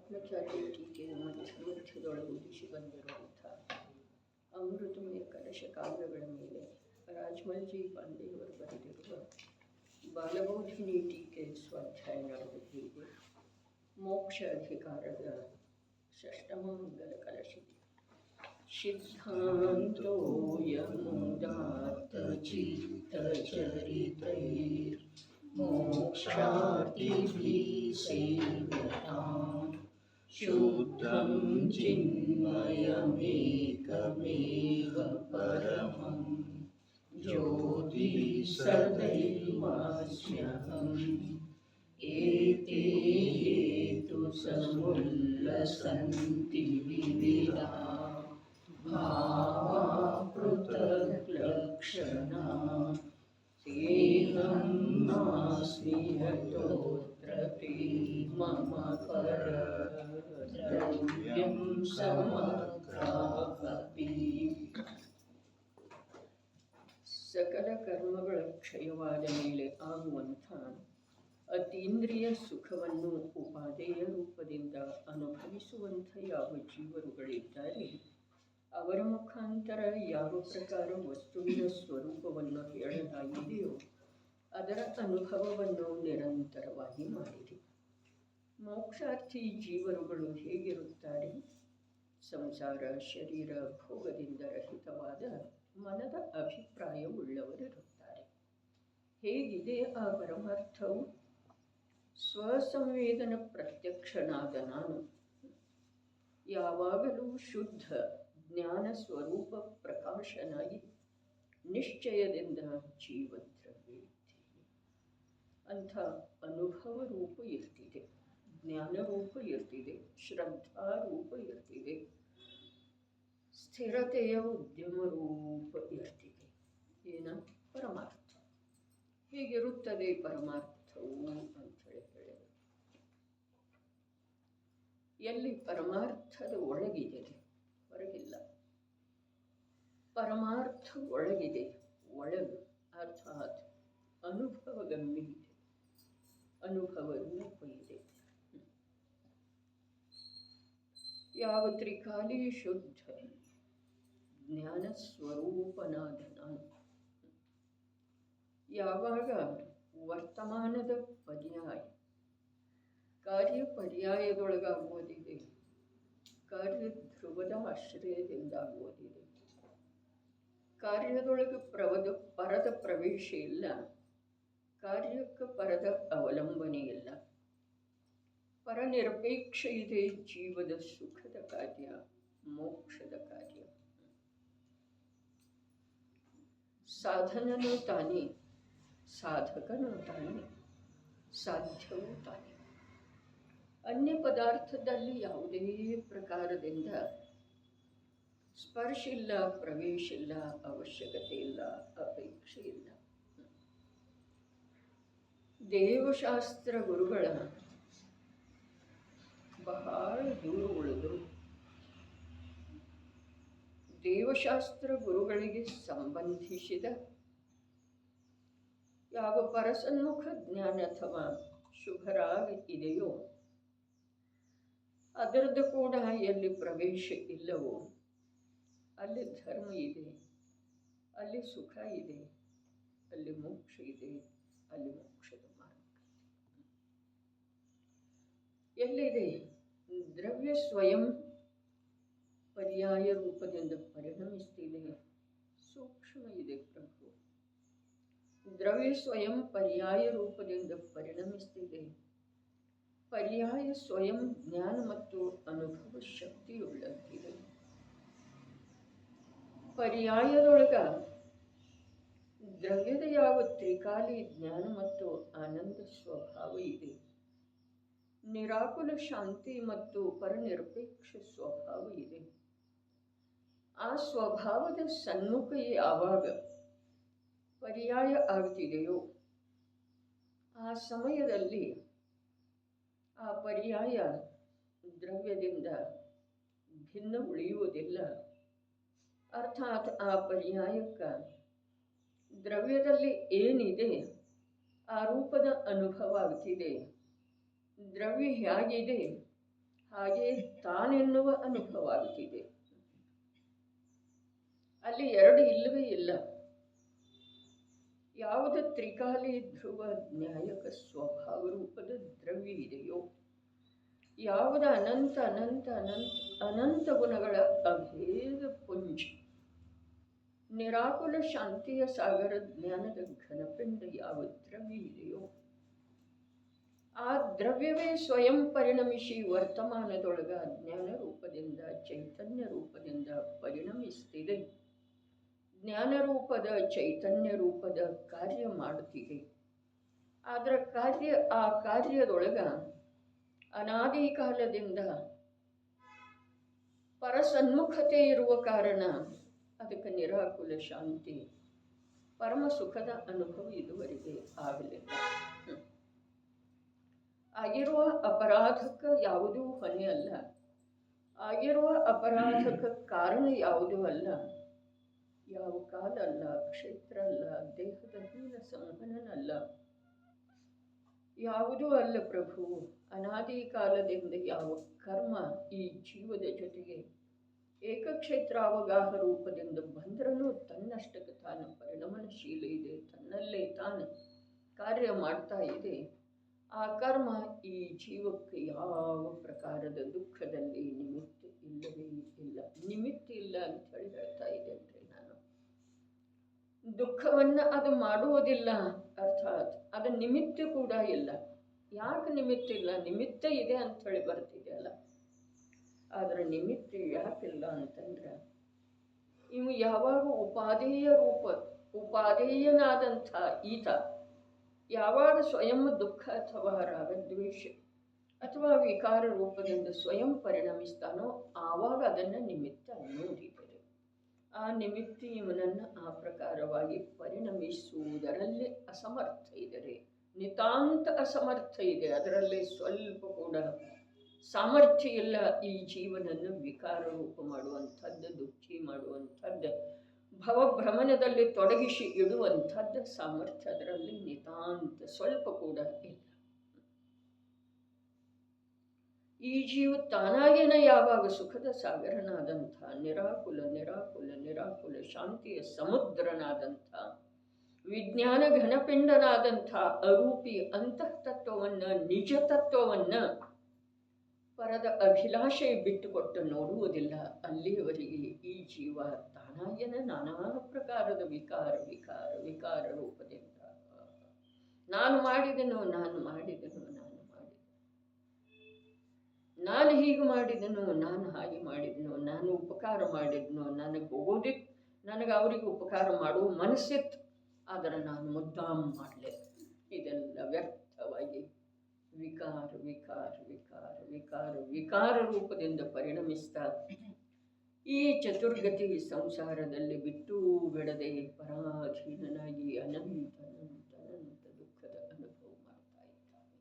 ಆತ್ಮಚಾರಿ ಟೀಕೆಯ ಮಧ್ಯದೊಳಗೆ ಉದಿಸಿ ಬಂದಿರುವಂಥ ಅಮೃತಮಯ ಕಲಶ ಕಾವ್ಯಗಳ ಮೇಲೆ ರಾಜಮಲ್ಜಿ ಪಾಂಡೆಯವರು ಬರೆದಿರುವ ಬಾಲಬೋಧಿನಿ ಟೀಕೆ ಸ್ವಾಧ್ಯಾಯ ನಡೆದು ಹೀಗೆ ಮೋಕ್ಷ ಅಧಿಕಾರದ ಷಷ್ಟಮ ಮಂಗಲ ಕಲಶಿದೆ. ಸಿದ್ಧಾಂತೋಯಮುದಾತ್ತಚಿತ್ತಚರಿತೈರ್ ಮೋಕ್ಷಾರ್ಥಿಭಿಃ ಸೇವ್ಯತಾಂ ಶುದ್ಧಂ ಚಿನ್ಮಯಮೇಕಮೇವ ಪರಮಂ ಜ್ಯೋತಿ ಸದೈವಾಸ್ಮ್ಯಹಂ ಏತೇ ಹೇತು ಸಮುಲ್ಲಸಂತಿ ವಿವಿಧಾ ಭಾವಾ ಪೃಥಕ್ ಲಕ್ಷಣಾ ತೇಹಂ ನಾಸ್ಮಿ ಯತೋತ್ರ ತೇ ಮಮ ಪರದ್ರವ್ಯಂ ಸಮಗ್ರಾಪಿ. ಸಕಲ ಕರ್ಮಗಳ ಕ್ಷಯವಾದ ಮೇಲೆ ಆಗುವಂಥ ಅತೀಂದ್ರಿಯ ಸುಖವನ್ನು ಉಪಾದೇಯ ರೂಪದಿಂದ ಅನುಭವಿಸುವಂಥ ಯಾವ ಜೀವರುಗಳಿದ್ದಾರೆ ಅವರ ಮುಖಾಂತರ ಯಾವ ಪ್ರಕಾರ ವಸ್ತುವಿನ ಸ್ವರೂಪವನ್ನು ಹೇಳಲಾಗಿದೆಯೋ ಅದರ ಅನುಭವವನ್ನು ನಿರಂತರವಾಗಿ ಮಾಡಿರಿ. ಮೋಕ್ಷಾರ್ಥಿ ಜೀವರುಗಳು ಹೇಗಿರುತ್ತಾರೆ? ಸಂಸಾರ ಶರೀರ ಭೋಗದಿಂದ ರಹಿತವಾದ ಮನದ ಅಭಿಪ್ರಾಯವುಳ್ಳವರಿರುತ್ತಾರೆ. ಹೇಗಿದೆ ಆ ಪರಮಾರ್ಥವು? ಸ್ವಸಂವೇದನ ಪ್ರತ್ಯಕ್ಷನಾದ ನಾನು ಯಾವಾಗಲೂ ಶುದ್ಧ ಜ್ಞಾನ ಸ್ವರೂಪ ಪ್ರಕಾಶನಾಗಿ ನಿಶ್ಚಯದಿಂದ ಜೀವದ್ರವ್ಯ ಇದ್ದೇನೆ. ಅಂಥ ಅನುಭವ ರೂಪ ಇರ್ತಿದೆ, ಜ್ಞಾನ ರೂಪ ಇರ್ತಿದೆ, ಶ್ರದ್ಧಾ ರೂಪ ಇರ್ತಿದೆ, ಸ್ಥಿರತೆಯ ಉದ್ಯಮ ರೂಪ ಇರ್ತಿದೆ. ಏನ? ಪರಮಾರ್ಥ. ಹೇಗಿರುತ್ತದೆ ಪರಮಾರ್ಥವು ಅಂಥೇಳಿ ಹೇಳಿದರು. ಎಲ್ಲಿ ಪರಮಾರ್ಥದ ಒಳಗಿದೆ, ಹೊರಗಿಲ್ಲ. ಪರಮಾರ್ಥ ಒಳಗಿದೆ, ಒಳಗು ಅರ್ಥಾತ್ ಅನುಭವಗಮ್ಯ ಇದೆ, ಅನುಭವ ರೂಪ ಇದೆ. ಯಾವ ತ್ರಿಕಾಲಿ ಶುದ್ಧ ಜ್ಞಾನ ಸ್ವರೂಪನಾದ ನಾನು ಯಾವಾಗ ವರ್ತಮಾನದ ಪರ್ಯಾಯ ಕಾರ್ಯ ಪರ್ಯಾಯದೊಳಗಾಗುವುದಿದೆ, ಕಾರ್ಯ ಧ್ರುವದ ಆಶ್ರಯದಿಂದಾಗುವುದಿದೆ. ಕಾರ್ಯದೊಳಗೆ ಪರದ ಪ್ರವೇಶ ಇಲ್ಲ, ಕಾರ್ಯಕ್ಕೆ ಪರದ ಅವಲಂಬನೆ ಇಲ್ಲ. ಪರನಿರಪೇಕ್ಷ ಇದೆ ಜೀವದ ಸುಖದ ಕಾರ್ಯ, ಮೋಕ್ಷದ ಕಾರ್ಯ. ಸಾಧನನೂ ತಾನೇ, ಸಾಧಕನೂ ತಾನೇ, ಸಾಧ್ಯವೂ ತಾನೇ. ಅನ್ಯ ಪದಾರ್ಥದಲ್ಲಿ ಯಾವುದೇ ಪ್ರಕಾರದಿಂದ ಸ್ಪರ್ಶ ಇಲ್ಲ, ಪ್ರವೇಶ ಇಲ್ಲ, ಅವಶ್ಯಕತೆ ಇಲ್ಲ, ಅಪೇಕ್ಷೆ ಇಲ್ಲ. ದೇವಶಾಸ್ತ್ರ ಗುರುಗಳ ಬಹಳ ದೂರ ಉಳಿದರು. ದೇವಶಾಸ್ತ್ರ ಗುರುಗಳಿಗೆ ಸಂಬಂಧಿಸಿದ ಯಾವ ಪರಸನ್ಮುಖ ಜ್ಞಾನ ಅಥವಾ ಶುಭರಾಗ ಇದೆಯೋ ಅದರದ್ದು ಕೂಡ ಎಲ್ಲಿ ಪ್ರವೇಶ ಇಲ್ಲವೋ ಅಲ್ಲಿ ಧರ್ಮ ಇದೆ, ಅಲ್ಲಿ ಸುಖ ಇದೆ, ಅಲ್ಲಿ ಮೋಕ್ಷ ಇದೆ, ಅಲ್ಲಿ ಮೋಕ್ಷದ ಮಾರ್ಗ. ಎಲ್ಲಿದೆ ದ್ರವ್ಯ ಸ್ವಯಂ ಪರ್ಯಾಯ ರೂಪದಿಂದ ಪರಿಣಮಿಸ್ತಿದೆ, ಸೂಕ್ಷ್ಮ ಇದೆ ಪ್ರಭು. ದ್ರವ್ಯ ಸ್ವಯಂ ಪರ್ಯಾಯ ರೂಪದಿಂದ ಪರಿಣಮಿಸ್ತಿದೆ. ಪರ್ಯಾಯ ಸ್ವಯಂ ಜ್ಞಾನ ಮತ್ತು ಅನುಭವ ಶಕ್ತಿಯುಳ್ಳಂತಿದೆ. ಪರ್ಯಾಯದೊಳಗ ದ್ರವ್ಯದ ಯಾವ ತ್ರಿಕಾಲಿ ಜ್ಞಾನ ಮತ್ತು ಆನಂದ ಸ್ವಭಾವ ಇದೆ, ನಿರಾಕುಲ ಶಾಂತಿ ಮತ್ತು ಪರನಿರಪೇಕ್ಷ ಸ್ವಭಾವ ಇದೆ. ಆ ಸ್ವಭಾವದ ಸನ್ಮುಖ ಯಾವಾಗ ಪರ್ಯಾಯ ಆಗ್ತಿದೆಯೋ ಆ ಸಮಯದಲ್ಲಿ ಆ ಪರ್ಯಾಯ ದ್ರವ್ಯದಿಂದ ಭಿನ್ನ ಉಳಿಯುವುದಿಲ್ಲ. ಅರ್ಥಾತ್ ಆ ಪರ್ಯಾಯಕ್ಕೆ ದ್ರವ್ಯದಲ್ಲಿ ಏನಿದೆ ಆ ರೂಪದ ಅನುಭವ ಆಗ್ತಿದೆ. ದ್ರವ್ಯ ಹೇಗಿದೆ ಹಾಗೆ ತಾನೆನ್ನುವ ಅನುಭವ ಆಗುತ್ತಿದೆ. ಅಲ್ಲಿ ಎರಡು ಇಲ್ಲವೇ ಇಲ್ಲ. ಯಾವುದು ತ್ರಿಕಾಲಿ ಧ್ರುವ ನ್ಯಾಯಕ ಸ್ವಭಾವ ರೂಪದ ದ್ರವ್ಯ ಇದೆಯೋ, ಯಾವುದ ಅನಂತ ಅನಂತ ಅನಂತ ಅನಂತ ಗುಣಗಳ ಅಭೇದ ಪುಂಜ ನಿರಾಕುಲ ಶಾಂತಿಯ ಸಾಗರ ಜ್ಞಾನದ ಘನಪಿಂಡ ಯಾವ ದ್ರವ್ಯ ಇದೆಯೋ, ಆ ದ್ರವ್ಯವೇ ಸ್ವಯಂ ಪರಿಣಮಿಸಿ ವರ್ತಮಾನದೊಳಗ ಜ್ಞಾನ ರೂಪದಿಂದ ಚೈತನ್ಯ ರೂಪದಿಂದ ಪರಿಣಮಿಸ್ತಿದೆ. ಜ್ಞಾನ ರೂಪದ ಚೈತನ್ಯ ರೂಪದ ಕಾರ್ಯ ಮಾಡುತ್ತಿದೆ. ಅದರ ಆ ಕಾರ್ಯದೊಳಗ ಅನಾದಿ ಕಾಲದಿಂದ ಪರಸನ್ಮುಖತೆ ಇರುವ ಕಾರಣ ಅದಕ್ಕೆ ನಿರಾಕುಲ ಶಾಂತಿ ಪರಮ ಸುಖದ ಅನುಭವ ಇದುವರೆಗೆ ಆಗಲಿಲ್ಲ. ಆಗಿರುವ ಅಪರಾಧಕ್ಕೆ ಯಾವುದೂ ಹೊಣೆ ಅಲ್ಲ, ಆಗಿರುವ ಅಪರಾಧಕ್ಕೆ ಕಾರಣ ಯಾವುದೂ ಅಲ್ಲ, ಯಾವ ಕಾಲ ಅಲ್ಲ, ಕ್ಷೇತ್ರ ಅಲ್ಲ, ದೇಹದ ಹೀನ ಸಂಹನನಲ್ಲ, ಯಾವುದೂ ಅಲ್ಲ ಪ್ರಭು. ಅನಾದಿ ಕಾಲದಿಂದ ಯಾವ ಕರ್ಮ ಈ ಜೀವದ ಜೊತೆಗೆ ಏಕಕ್ಷೇತ್ರ ಅವಗಾಹ ರೂಪದಿಂದ ಬಂದ್ರೂ ತನ್ನಷ್ಟಕ್ಕೆ ತಾನು ಪರಿಣಮನಶೀಲ ಇದೆ, ತನ್ನಲ್ಲೇ ತಾನು ಕಾರ್ಯ ಮಾಡ್ತಾ ಇದೆ. ಆ ಕರ್ಮ ಈ ಜೀವಕ್ಕೆ ಯಾವ ಪ್ರಕಾರದ ದುಃಖದಲ್ಲಿ ನಿಮಿತ್ತ ಇಲ್ಲವೇ ಇಲ್ಲ. ನಿಮಿತ್ತ ಇಲ್ಲ ಅಂತ ಹೇಳಿ ಹೇಳ್ತಾ ಇದ್ದೇನೆ ನಾನು. ದುಃಖವನ್ನು ಅದು ಮಾಡುವುದಿಲ್ಲ, ಅರ್ಥಾತ್ ಅದು ನಿಮಿತ್ತ ಕೂಡ ಇಲ್ಲ. ಯಾಕೆ ನಿಮಿತ್ತ ಇಲ್ಲ? ನಿಮಿತ್ತ ಇದೆ ಅಂತ ಹೇಳಿ ಬರ್ತಿದೆ ಅಲ್ಲ. ಆದರೆ ನಿಮಿತ್ತ ಯಾಕಿಲ್ಲ ಅಂತಂದ್ರೆ, ಇವು ಯಾವಾಗ ಉಪಾದೇಯನಾದಂಥ ಈತ ಯಾವಾಗ ಸ್ವಯಂ ದುಃಖ ಅಥವಾ ರಾಗದ್ವೇಷ ಅಥವಾ ವಿಕಾರ ರೂಪದಿಂದ ಸ್ವಯಂ ಪರಿಣಮಿಸ್ತಾನೋ ಆವಾಗ ಅದನ್ನು ನಿಮಿತ್ತ ಅನ್ನೋದಿದ್ದರೆ, ಆ ನಿಮಿತ್ತ ಇವನನ್ನು ಆ ಪ್ರಕಾರವಾಗಿ ಪರಿಣಮಿಸುವುದರಲ್ಲಿ ಅಸಮರ್ಥ ಇದ್ದರೆ, ನಿತಾಂತ ಅಸಮರ್ಥ ಇದೆ, ಅದರಲ್ಲಿ ಸ್ವಲ್ಪ ಕೂಡ ಸಾಮರ್ಥ್ಯ ಇಲ್ಲ. ಈ ಜೀವನನ್ನು ವಿಕಾರ ರೂಪ ಮಾಡುವಂಥದ್ದು, ದುಃಖಿ ಮಾಡುವಂಥದ್ದು, ಭವಭ್ರಮಣದಲ್ಲಿ ತೊಡಗಿಸಿ ಇಡುವಂಥದ್ದು ಸಾಮರ್ಥ್ಯ ಅದರಲ್ಲಿ ನಿತಾಂತ ಸ್ವಲ್ಪ ಕೂಡ ಇಲ್ಲ. ಈ ಜೀವ ತಾನಾಗೇನ ಯಾವಾಗ ಸುಖದ ಸಾಗರನಾದಂಥ ನಿರಾಕುಲ ನಿರಾಕುಲ ನಿರಾಕುಲ ಶಾಂತಿಯ ಸಮುದ್ರನಾದಂಥ ವಿಜ್ಞಾನ ಘನಪಿಂಡನಾದಂಥ ಅರೂಪಿ ಅಂತಃತತ್ವವನ್ನು, ನಿಜ ತತ್ವವನ್ನು ಪರದ ಅಭಿಲಾಷೆ ಬಿಟ್ಟುಕೊಟ್ಟು ನೋಡುವುದಿಲ್ಲ. ಅಲ್ಲಿಯವರೆಗೆ ಈ ಜೀವ ತಾನಾಗೇನ ನಾನಾ ಪ್ರಕಾರದ ವಿಕಾರ ವಿಕಾರ ವಿಕಾರ ರೂಪದಿಂದ ನಾನು ಮಾಡಿದೆನೋ, ನಾನು ಮಾಡಿದೆನೋ, ನಾನು ಹೀಗೆ ಮಾಡಿದೆನೋ, ನಾನು ಹಾಗೆ ಮಾಡಿದೆನೋ, ನಾನು ಉಪಕಾರ ಮಾಡಿದೆನೋ, ನನಗೆ ಹೋಗೋದಿತ್ತು, ನನಗೆ ಅವರಿಗೆ ಉಪಕಾರ ಮಾಡುವ ಮನಸ್ಸಿತ್ತು, ಆದರೆ ನಾನು ಮುದ್ದಾಂ ಮಾಡಲೆ. ಇದೆಲ್ಲ ವ್ಯರ್ಥವಾಗಿ ವಿಕಾರ ವಿಕಾರ ವಿಕಾರ ವಿಕಾರ ವಿಕಾರ ರೂಪದಿಂದ ಪರಿಣಮಿಸ್ತಾ ಈ ಚತುರ್ಗತಿ ಸಂಸಾರದಲ್ಲಿ ಬಿಟ್ಟು ಬಿಡದೆ ಪರಾಧೀನನಾಗಿ ಅನಂತ ಅನಂತ ಅನಂತ ದುಃಖದ ಅನುಭವ ಮಾಡ್ತಾ ಇದ್ದಾನೆ.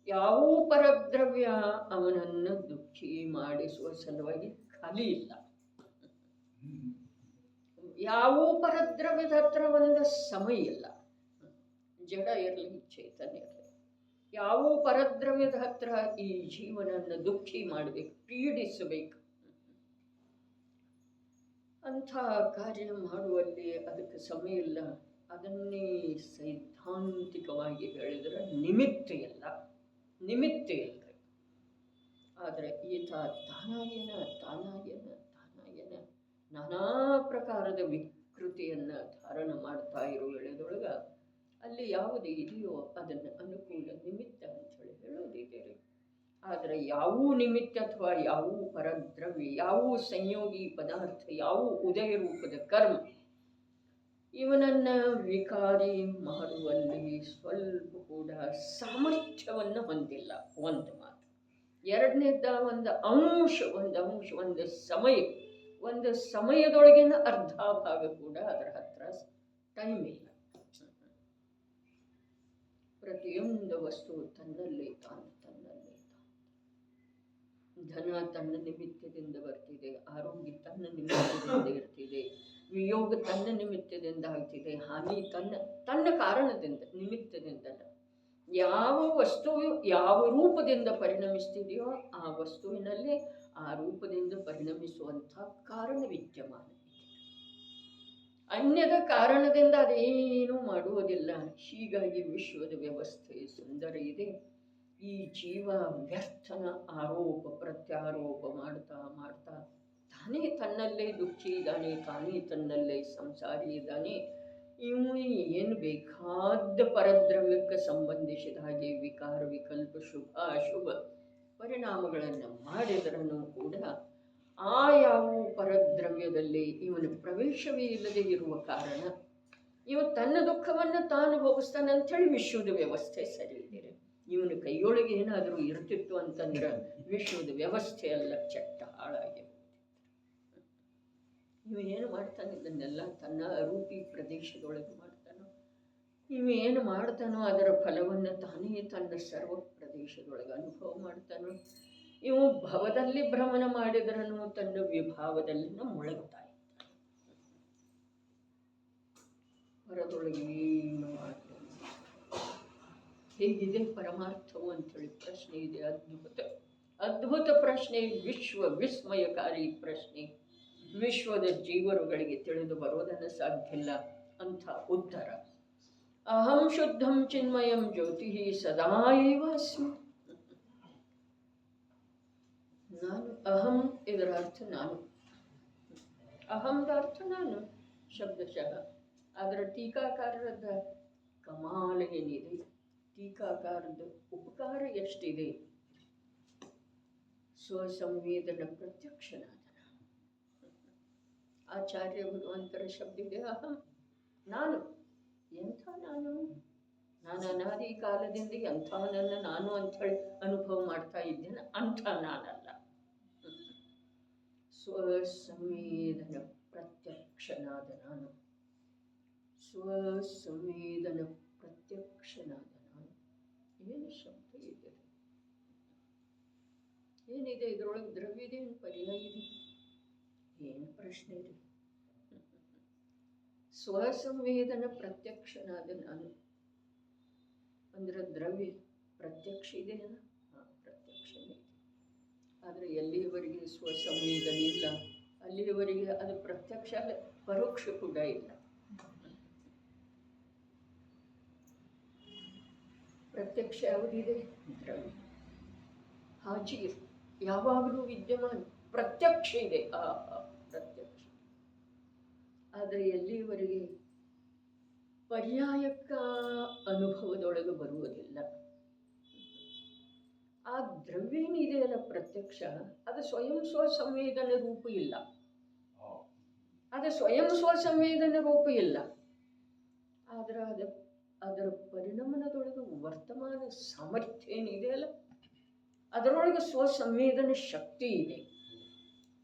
ಯಾವ ಪರದ್ರವ್ಯ ಅವನನ್ನು ದುಃಖಿ ಮಾಡಿಸುವ ಸಲುವಾಗಿ ಖಾಲಿ ಇಲ್ಲ. ಯಾವ ಪರದ್ರವ್ಯದ ಹತ್ರ ಒಂದು ಸಮಯ ಇಲ್ಲ, ಜಡ ಇರಲಿ ಚೇತನ ಇರಲಿ. ಯಾವ ಪರದ್ರವ್ಯದ ಹತ್ರ ಈ ಜೀವನನ್ನು ದುಃಖಿ ಮಾಡಬೇಕು, ಪೀಡಿಸಬೇಕು, ಅಂಥ ಕಾರ್ಯ ಮಾಡುವಲ್ಲಿ ಅದಕ್ಕೆ ಸಮಯ ಇಲ್ಲ. ಅದನ್ನೇ ಸೈದ್ಧಾಂತಿಕವಾಗಿ ಹೇಳಿದರೆ ನಿಮಿತ್ತ ಇಲ್ಲ, ನಿಮಿತ್ತ ಇಲ್ಲರಿ. ಆದರೆ ಈತ ತಾನಾಗೇನ ತಾನಾಗೇನ ತಾನಾಗೇನ ನಾನಾ ಪ್ರಕಾರದ ವಿಕೃತಿಯನ್ನು ಧಾರಣ ಮಾಡ್ತಾ ಇರೋ ವೇಳೆದೊಳಗ ಅಲ್ಲಿ ಯಾವುದು ಇದೆಯೋ ಅದನ್ನು ಅನುಕೂಲ ನಿಮಿತ್ತ ಅಂಥೇಳಿ ಹೇಳೋದಿದೆ ರೀ. ಆದರೆ ಯಾವ ನಿಮಿತ್ತ ಅಥವಾ ಯಾವ ಪರದ್ರವ್ಯ, ಯಾವ ಸಂಯೋಗಿ ಪದಾರ್ಥ, ಯಾವ ಉದಯ ರೂಪದ ಕರ್ಮ ಇವನನ್ನು ವಿಕಾರಿ ಮಾಡುವಲ್ಲಿ ಸ್ವಲ್ಪ ಕೂಡ ಸಾಮರ್ಥ್ಯವನ್ನು ಹೊಂದಿಲ್ಲ. ಒಂದು ಮಾತು. ಎರಡನೇದ ಒಂದು ಅಂಶ ಒಂದು ಸಮಯದೊಳಗಿನ ಅರ್ಧ ಭಾಗ ಕೂಡ ಅದರ ಹತ್ರ ಟೈಮ್ ಇಲ್ಲ. ಪ್ರತಿಯೊಂದು ವಸ್ತು ತನ್ನಲ್ಲೇ ತಾನು. ಧನ ತನ್ನ ನಿಮಿತ್ತದಿಂದ ಬರ್ತಿದೆ, ಆರೋಗ್ಯ ತನ್ನ ನಿಮಿತ್ತದಿಂದ ಇರ್ತಿದೆ, ವಿಯೋಗ ತನ್ನ ನಿಮಿತ್ತದಿಂದ ಆಗ್ತಿದೆ, ಹಾನಿ ತನ್ನ ಕಾರಣದಿಂದ ನಿಮಿತ್ತದಿಂದ. ಯಾವ ವಸ್ತುವು ಯಾವ ರೂಪದಿಂದ ಪರಿಣಮಿಸ್ತಿದೆಯೋ ಆ ವಸ್ತುವಿನಲ್ಲಿ ಆ ರೂಪದಿಂದ ಪರಿಣಮಿಸುವಂಥ ಕಾರಣ ವಿದ್ಯಮಾನ. ಅನ್ಯದ ಕಾರಣದಿಂದ ಅದೇನೂ ಮಾಡುವುದಿಲ್ಲ. ಹೀಗಾಗಿ ವಿಶ್ವದ ವ್ಯವಸ್ಥೆ ಸುಂದರ ಇದೆ. ಈ ಜೀವ ವ್ಯರ್ಥನ ಆರೋಪ ಪ್ರತ್ಯಾರೋಪ ಮಾಡ್ತಾ ಮಾಡ್ತಾ ತಾನೇ ತನ್ನಲ್ಲೇ ದುಃಖಿ ಇದ್ದಾನೆ, ತಾನೇ ತನ್ನಲ್ಲೇ ಸಂಸಾರಿ ಇದ್ದಾನೆ. ಇವು ಏನು ಬೇಕಾದ ಪರದ್ರವ್ಯಕ್ಕೆ ಸಂಬಂಧಿಸಿದ ಹಾಗೆ ವಿಕಾರ ವಿಕಲ್ಪ ಶುಭ ಅಶುಭ ಪರಿಣಾಮಗಳನ್ನು ಮಾಡಿದ್ರೂ ಕೂಡ ಆ ಯಾವ ಪರದ್ರವ್ಯದಲ್ಲಿ ಇವನ ಪ್ರವೇಶವೇ ಇಲ್ಲದೆ ಇರುವ ಕಾರಣ ಇವ ತನ್ನ ದುಃಖವನ್ನು ತಾನು ಭೋಗಿಸ್ತಾನೆ ಅಂಥೇಳಿ ವಿಶ್ವದ ವ್ಯವಸ್ಥೆ ಸರಿ ಇದೆ. ಇವನ ಕೈಯೊಳಗೆ ಏನಾದರೂ ಇರ್ತಿತ್ತು ಅಂತಂದ್ರೆ ವಿಶ್ವದ ವ್ಯವಸ್ಥೆ ಎಲ್ಲ ಚಟ್ಟ ಹಾಳಾಗಿ ಇವ ಏನು ಮಾಡ್ತಾನೆ ಇದನ್ನೆಲ್ಲ ತನ್ನ ಅರೂಪಿ ಪ್ರದೇಶದೊಳಗೆ ಮಾಡ್ತಾನೋ. ಇವ ಏನು ಮಾಡ್ತಾನೋ ಅದರ ಫಲವನ್ನು ತಾನೇ ತನ್ನ ಸರ್ವ ಪ್ರದೇಶದೊಳಗೆ ಅನುಭವ ಮಾಡ್ತಾನೋ. ಇವು ಭವದಲ್ಲಿ ಭ್ರಮಣ ಮಾಡಿದ್ರೂ ತನ್ನ ವಿಭಾವದಲ್ಲಿ ಮುಳುಗ್ತಾ ಇದ್ದಾನೆ. ಹೊರದೊಳಗೆ ಏನು ಮಾಡ್ತಾನೆ, ಹೇಗಿದೆ ಪರಮಾರ್ಥವು ಅಂಥೇಳಿ ಪ್ರಶ್ನೆ ಇದೆ. ಅದ್ಭುತ ಪ್ರಶ್ನೆ, ವಿಶ್ವ ವಿಸ್ಮಯಕಾರಿ ಪ್ರಶ್ನೆ. ವಿಶ್ವದ ಜೀವರುಗಳಿಗೆ ತಿಳಿದು ಬರೋದನ್ನು ಸಾಧ್ಯ ಇಲ್ಲ ಅಂಥ ಉತ್ತರ. ಅಹಂ ಶುದ್ಧಂ ಚಿನ್ಮಯಂ ಜ್ಯೋತಿ ಸದಾಯವ ಅಸ್ಮಿ. ನಾನು ಅಹಂ, ಇದರ ಅರ್ಥ ನಾನು. ಅಹಂದ ಅರ್ಥ ನಾನು ಶಬ್ದಶಃ. ಅದರ ಟೀಕಾಕಾರದ ಕಮಾಲ ಏನಿದೆ, ಟೀಕಾಕಾರದ ಉಪಕಾರ ಎಷ್ಟಿದೆ. ಸ್ವಸಂವೇದನ ಪ್ರತ್ಯಕ್ಷನಾದ ಆಚಾರ್ಯ ಭಗವಂತರ ಶಬ್ದ ಇದೆ ಅಹಂ, ನಾನು. ಎಂಥ ನಾನು? ನಾನು ಅನಾದಿ ಕಾಲದಿಂದ ಎಂಥವನನ್ನು ನಾನು ಅಂಥೇಳಿ ಅನುಭವ ಮಾಡ್ತಾ ಇದ್ದೇನೆ, ಅಂಥ ನಾನಲ್ಲ. ಸ್ವಸಂವೇದನ ಪ್ರತ್ಯಕ್ಷನಾದ ನಾನು, ಸ್ವಸಂವೇದನ ಪ್ರತ್ಯಕ್ಷನಾದ ನಾನು. ಏನು ಶಬ್ದ ಇದೆ, ಏನಿದೆ ಇದರೊಳಗೆ? ದ್ರವ್ಯದೆ, ಪರ್ಯಾಯ ಇದೆ, ಏನು ಪ್ರಶ್ನೆ ಇದೆ? ಸ್ವಸಂವೇದನ ಪ್ರತ್ಯಕ್ಷನಾದ ನಾನು ಅಂದ್ರೆ ದ್ರವ್ಯ ಪ್ರತ್ಯಕ್ಷ ಇದೆಯಲ್ಲ, ಪ್ರತ್ಯಕ್ಷನೇ ಇದೆ. ಆದರೆ ಎಲ್ಲಿಯವರೆಗೆ ಸ್ವಸಂವೇದನೆ ಇಲ್ಲ ಅಲ್ಲಿಯವರೆಗೆ ಅದು ಪ್ರತ್ಯಕ್ಷ ಅಲ್ಲ, ಪರೋಕ್ಷ ಕೂಡ ಇಲ್ಲ. ಪ್ರತ್ಯಕ್ಷ ಯಾವುದಿದೆ? ದ್ರವ್ಯ ಹಾಜೀರ್, ಯಾವಾಗಲೂ ವಿದ್ಯಮಾನ, ಪ್ರತ್ಯಕ್ಷ ಇದೆ. ಪ್ರತ್ಯಕ್ಷ. ಆದರೆ ಎಲ್ಲಿಯವರೆಗೆ ಪರ್ಯಾಯಕ್ಕ ಅನುಭವದೊಳಗೆ ಬರುವುದಿಲ್ಲ. ಆ ದ್ರವ್ಯೇನಿದೆಯಲ್ಲ ಪ್ರತ್ಯಕ್ಷ, ಅದು ಸ್ವಯಂ ಸ್ವಸಂವೇದನ ರೂಪ ಇಲ್ಲ. ಅದು ಸ್ವಯಂ ಸ್ವಸಂವೇದನ ರೂಪ ಇಲ್ಲ. ಆದ್ರೆ ಅದರ ಪರಿಣಾಮದೊಳಗೆ ವರ್ತಮಾನ ಸಾಮರ್ಥ್ಯ ಏನಿದೆಯಲ್ಲ ಅದರೊಳಗೆ ಸ್ವಸಂವೇದನ ಶಕ್ತಿ ಇದೆ.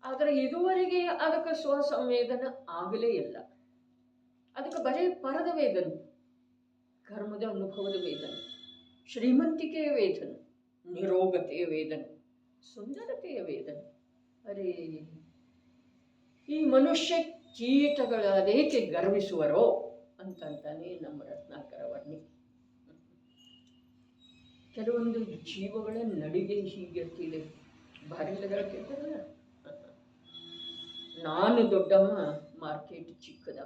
ಆದರೆ ಇದುವರೆಗೆ ಅದಕ್ಕೆ ಸ್ವಸಂವೇದನ ಆಗಲೇ ಇಲ್ಲ. ಅದಕ್ಕೆ ಬರೀ ಪರದ ವೇದನೆ, ಕರ್ಮದ ಅನುಭವದ ವೇದನೆ, ಶ್ರೀಮಂತಿಕೆಯ ವೇದನೆ, ನಿರೋಗತೆಯ ವೇದನೆ, ಸುಂದರತೆಯ ವೇದನೆ. ಅರೇ, ಈ ಮನುಷ್ಯ ಕೀಟಗಳದೇಕೆ ಗರ್ವಿಸುವರೋ ಅಂತಂತಾನೆ ನಮ್ಮ ರತ್ನಾಕರ ವರ್ಣಿ. ಕೆಲವೊಂದು ಜೀವಗಳ ನಡಿಗೆ ಹೀಗಿರ್ತಿದೆ. ಬಾರಿಲಗಳಕ್ಕಿರ್ತಾರಲ್ಲ, ನಾನು ದೊಡ್ಡವ, ಮಾರ್ಕೆಟ್ ಚಿಕ್ಕದ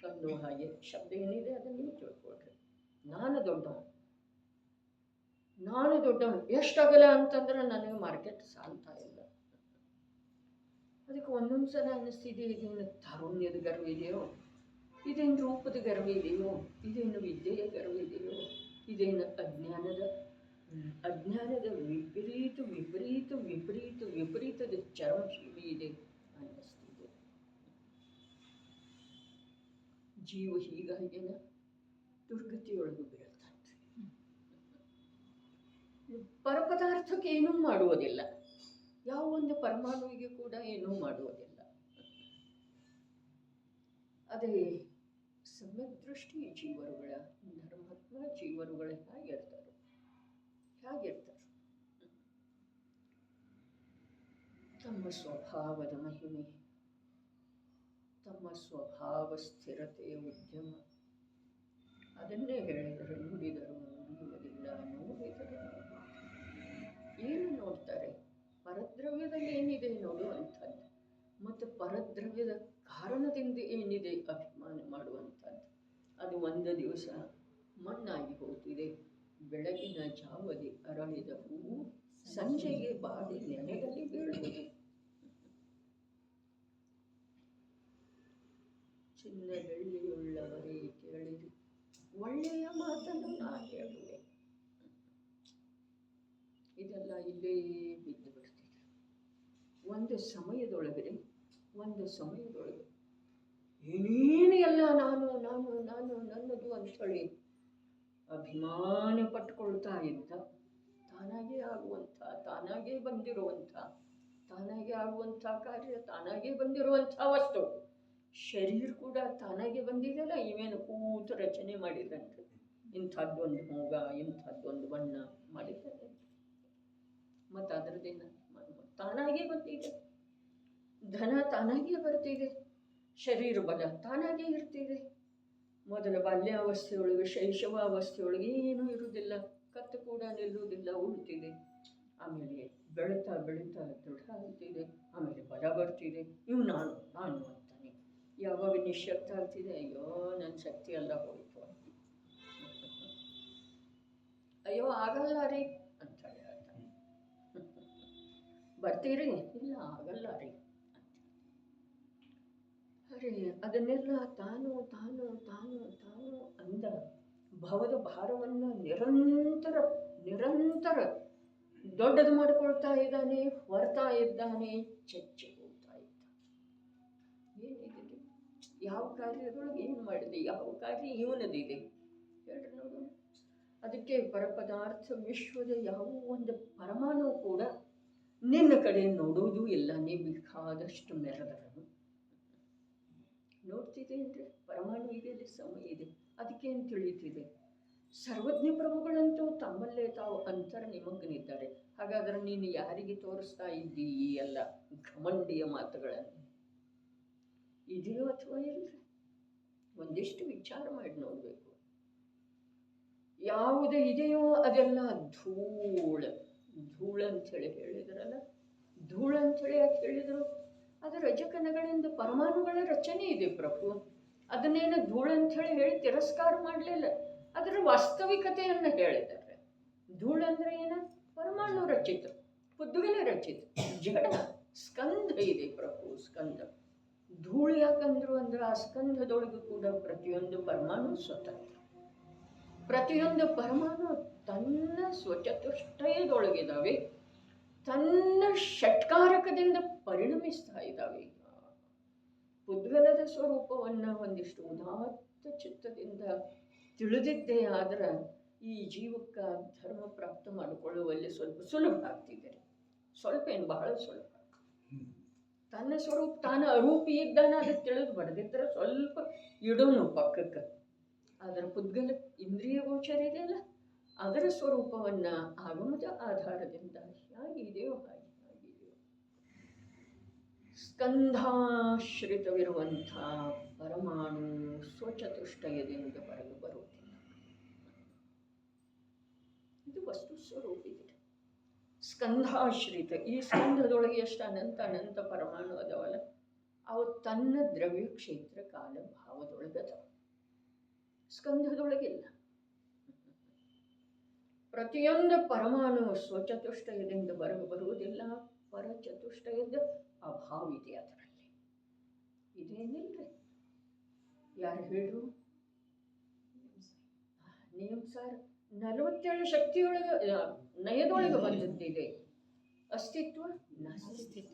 ಅನ್ನೋ ಹಾಗೆ ಶಬ್ದ ಏನಿದೆ ಅದನ್ನು ನೀವು ತಿಳ್ಕೊಳ್ರಿ. ನಾನು ದೊಡ್ಡವ, ನಾನು ದೊಡ್ಡವ ಎಷ್ಟಾಗಲ್ಲ ಅಂತಂದ್ರೆ ನನಗೆ ಮಾರ್ಕೆಟ್ ಸಾಲ್ತಾ ಇಲ್ಲ. ಅದಕ್ಕೆ ಒಂದೊಂದು ಸಲ ಅನ್ನಿಸ್ತಿದೆ, ಇದೇನು ತಾರುಣ್ಯದ ಗರ್ವ ಇದೆಯೋ, ಇದೇನು ರೂಪದ ಗರ್ವ ಇದೆಯೋ, ಇದೇನು ವಿದ್ಯೆಯ ಗರ್ವ ಇದೆಯೋ, ಇದೇನು ಅಜ್ಞಾನದ ವಿಪರೀತ ವಿಪರೀತ ವಿಪರೀತ ವಿಪರೀತದ ಚರಮಶೀಲಿ ಇದೆ ಅನ್ನಿಸ್ತಿದೆ. ಜೀವ ಹೀಗಾಗಿನ ದುರ್ಗತಿಯೊಳಗೆ ಬೀಳ್ತಾನೆ. ಪರಪದಾರ್ಥಕ್ಕೆ ಏನೂ ಮಾಡುವುದಿಲ್ಲ, ಯಾವ ಒಂದು ಪರಮಾಣುವಿಗೆ ಕೂಡ ಏನೂ ಮಾಡುವುದಿಲ್ಲ. ಅದೇ ಸಮ್ಯಕ್ ದೃಷ್ಟಿ ಜೀವರುಗಳ, ಧರ್ಮಾತ್ಮ ಜೀವರುಗಳ ಹೇಗಿರ್ತಾರೆ? ತಮ್ಮ ಸ್ವಭಾವದ ಮಹಿಮೆ, ತಮ್ಮ ಸ್ವಭಾವ ಸ್ಥಿರತೆಯ ಉದ್ಯಮ, ಅದನ್ನೇ ಹೇಳಿದರು, ನುಡಿದರು ನುಡಿಯುವುದೇ ನೋಡ್ತಾರೆ. ಪರದ್ರವ್ಯದಲ್ಲಿ ಏನಿದೆ ನೋಡುವಂಥದ್ದು, ಮತ್ತು ಪರದ್ರವ್ಯದ ಕಾರಣದಿಂದ ಏನಿದೆ ಅಭಿಮಾನ ಮಾಡುವಂಥದ್ದು. ಅದು ಒಂದು ದಿವಸ ಮಣ್ಣಾಗಿ ಹೋಗ್ತಿದೆ. ಬೆಳಗಿನ ಜಾವದಿ ಅರಳಿದ ಹೂವು ಸಂಜೆಗೆ ಬಾಡಿ ನೆನೆದಲ್ಲಿ ಬೀಳುವುದು. ಚಿನ್ನ ಬೆಳ್ಳಿಯುಳ್ಳವರೇ ಕೇಳಿರಿ, ಒಳ್ಳೆಯ ಮಾತನ್ನು ನಾನು ಹೇಳುವೆ. ಇದೆಲ್ಲ ಇಲ್ಲೇ ಬಿದ್ದು ಬಿಡ್ತಿದೆ. ಒಂದು ಸಮಯದೊಳಗೆ ಏನೇನು ಎಲ್ಲ ನಾನು ನಾನು ನಾನು ನನ್ನದು ಅಂಥೇಳಿ ಅಭಿಮಾನ ಪಟ್ಟುಕೊಳ್ತಾ ಇದ್ದ, ತಾನಾಗೇ ಆಗುವಂಥ, ತಾನಾಗೇ ಬಂದಿರುವಂಥ, ತಾನಾಗೇ ಆಗುವಂಥ ಕಾರ್ಯ, ತಾನಾಗೇ ಬಂದಿರುವಂಥ ವಸ್ತು. ಶರೀರ ಕೂಡ ತಾನಾಗೆ ಬಂದಿದೆಯಲ್ಲ, ಇವೇನು ಕೂತು ರಚನೆ ಮಾಡಿದಂತೆ. ಇಂಥದ್ದೊಂದು ಮೂಗ, ಇಂಥದ್ದೊಂದು ಬಣ್ಣ ಮಾಡಿದ್ದಾರೆ. ಮತ್ತು ಅದರದ್ದೇನ ತಾನಾಗೇ ಬಂದಿದೆ. ಧನ ತಾನಾಗೇ ಬರ್ತಿದೆ, ಶರೀರ ಬಲ ತಾನಾಗೇ ಇರ್ತಿದೆ. ಮೊದಲ ಬಾಲ್ಯಾವಸ್ಥೆಯೊಳಗೆ, ಶೈಶವಾವಸ್ಥೆಯೊಳಗೆ ಏನೂ ಇರುವುದಿಲ್ಲ, ಕತ್ತು ಕೂಡ ನಿಲ್ಲುವುದಿಲ್ಲ, ಉಳ್ತಿದೆ. ಆಮೇಲೆ ಬೆಳೀತಾ ಬೆಳೀತಾ ದೃಢ ಆಗ್ತಿದೆ, ಆಮೇಲೆ ಬಲ ಬರ್ತಿದೆ. ಇವು ನಾನು ನಾನು ಅಂತಾನೆ. ಯಾವಾಗ ನಿಶಕ್ತ ಆಗ್ತಿದೆ, ಅಯ್ಯೋ ನನ್ನ ಶಕ್ತಿ ಎಲ್ಲ ಹೋಯಿತು, ಅಯ್ಯೋ ಆಗಲ್ಲ ರೀ ಅಂತ ಹೇಳ್ತಾನೆ. ಬರ್ತೀರಿ? ಇಲ್ಲ ಆಗಲ್ಲ ರೀ. ಅರೆ ಅದನ್ನೆಲ್ಲ ತಾನು ತಾನು ತಾನು ತಾನು ಅಂದ ಭವದ ಭಾರವನ್ನು ನಿರಂತರ ದೊಡ್ಡದು ಮಾಡಿಕೊಳ್ತಾ ಇದ್ದಾನೆ, ಹೊರ್ತಾ ಇದ್ದಾನೆ, ಚಚ್ಚಿ ಹೋಗ್ತಾ ಇದ್ದಾನೆ. ಏನಿದೆ? ಯಾವ ಕಾರ್ಯದೊಳಗೆ ಏನು ಮಾಡಿದೆ? ಯಾವ ಕಾರ್ಯ ಇವನದಿದೆ ಹೇಳ್ರಿ ನೋಡು. ಅದಕ್ಕೆ ಪರಪದಾರ್ಥ ವಿಶ್ವದ ಯಾವ ಒಂದು ಪರಮಾಣು ಕೂಡ ನಿನ್ನ ಕಡೆ ನೋಡುವುದೂ ಇಲ್ಲ. ನೀ ಬೇಕಾದಷ್ಟು ಮೆರೆದರನು ನೋಡ್ತಿದೆ ಅಂದರೆ ಪರಮಾಣು ಇದೆ, ಸಮಯ ಇದೆ, ಅದಕ್ಕೇನು ತಿಳಿಯುತ್ತಿದೆ? ಸರ್ವಜ್ಞ ಪ್ರಭುಗಳಂತೂ ತಮ್ಮಲ್ಲೇ ತಾವು ಅಂತರ ನಿಮಗ್ನಿದ್ದಾರೆ. ಹಾಗಾದರೆ ನೀನು ಯಾರಿಗೆ ತೋರಿಸ್ತಾ ಇದ್ದೀ ಎಲ್ಲ ಘಮಂಡಿಯ ಮಾತುಗಳನ್ನು? ಇದೆಯೋ ಅಥವಾ ಇಲ್ಲರಿ? ಒಂದಿಷ್ಟು ವಿಚಾರ ಮಾಡಿ ನೋಡಬೇಕು. ಯಾವುದು ಇದೆಯೋ ಅದೆಲ್ಲ ಧೂಳ ಅಂಥೇಳಿ ಹೇಳಿದ್ರಲ್ಲ. ಧೂಳ ಅಂಥೇಳಿ ಯಾಕೆ ಹೇಳಿದರು? ಅದು ರಜಕಣಗಳಿಂದ ಪರಮಾಣುಗಳ ರಚನೆ ಇದೆ ಪ್ರಭು. ಅದನ್ನೇನು ಧೂಳ ಅಂಥೇಳಿ ಹೇಳಿ ತಿರಸ್ಕಾರ ಮಾಡಲಿಲ್ಲ, ಅದರ ವಾಸ್ತವಿಕತೆಯನ್ನು ಹೇಳಿದ್ದಾರೆ. ಧೂಳ ಅಂದರೆ ಏನು? ಪರಮಾಣು ರಚಿತ, ಪುದ್ದುಗಲ ರಚಿತ, ಜಡ ಸ್ಕಂಧ ಇದೆ ಪ್ರಭು, ಸ್ಕಂಧ. ಧೂಳು ಯಾಕಂದ್ರು ಅಂದ್ರೆ ಆ ಸ್ಕಂಧದೊಳಗೂ ಕೂಡ ಪ್ರತಿಯೊಂದು ಪರಮಾಣು ಸ್ವತಂತ್ರ. ಪ್ರತಿಯೊಂದು ಪರಮಾಣು ತನ್ನ ಸ್ವಚತುಷ್ಟಯದೊಳಗಿದ್ದಾವೆ, ತನ್ನ ಷಟ್ಕಾರಕದಿಂದ ಪರಿಣಮಿಸ್ತಾ ಇದ್ದಾವೆ. ಪುದ್ಗಲದ ಸ್ವರೂಪವನ್ನು ಒಂದಿಷ್ಟು ಉದಾತ್ತ ಚಿತ್ತದಿಂದ ತಿಳಿದಿದ್ದೇ ಆದ್ರೆ ಈ ಜೀವಕ್ಕೆ ಧರ್ಮ ಪ್ರಾಪ್ತ ಮಾಡಿಕೊಳ್ಳುವಲ್ಲಿ ಸ್ವಲ್ಪ ಸುಲಭ ಆಗ್ತಿದೆ. ಸ್ವಲ್ಪ ಏನು, ಬಹಳ ಸುಲಭ. ತನ್ನ ಸ್ವರೂಪ ತಾನು ಅರೂಪಿ ಇದ್ದಾನೆ, ಅದಕ್ಕೆ ತಿಳಿದು ಬರೆದಿದ್ರೆ ಸ್ವಲ್ಪ ಇಡೋನು ಪಕ್ಕಕ್ಕೆ. ಅದರ ಪುದ್ಗಲ ಇಂದ್ರಿಯ ಗೋಚರ ಇದೆಯಲ್ಲ, ಅದರ ಸ್ವರೂಪವನ್ನು ಆಗಮದ ಆಧಾರದಿಂದ ಹೇಗಿದೆಯೋ ಹಾಗಿದೆಯೋ ಸ್ಕಂಧಾಶ್ರಿತವಿರುವಂಥ ಪರಮಾಣು ಸ್ವಚತುಷ್ಟಯದಿಂದ ಹೊರಗೆ ಬರುವುದಿಲ್ಲ. ಇದು ವಸ್ತು ಸ್ವರೂಪ ಇದೆ. ಸ್ಕಂಧಾಶ್ರಿತ, ಈ ಸ್ಕಂಧದೊಳಗೆ ಎಷ್ಟು ಅನಂತ ಪರಮಾಣು ಅದಾವಲ್ಲ, ಅವು ತನ್ನ ದ್ರವ್ಯ ಕ್ಷೇತ್ರ ಕಾಲ ಭಾವದೊಳಗದವ, ಸ್ಕಂಧದೊಳಗಿಲ್ಲ. ಪ್ರತಿಯೊಂದು ಪರಮಾಣು ಸ್ವಚತುಷ್ಟಯದಿಂದ ಹೊರಗೆ ಬರುವುದಿಲ್ಲ, ಪರಚತುಷ್ಟಯದ ಅಭಾವ ಇದೆ ಅದರಲ್ಲಿ. ಇದೇನಿಲ್ರಿ? ಯಾರು ಹೇಳ್ರು? ನಿಯಮಸಾರ 47 ಶಕ್ತಿಯೊಳಗೆ ನಯದೊಳಗೆ ಬಂದದ್ದಿದೆ. ಅಸ್ತಿತ್ವ, ನಾಸ್ತಿತ್ವ.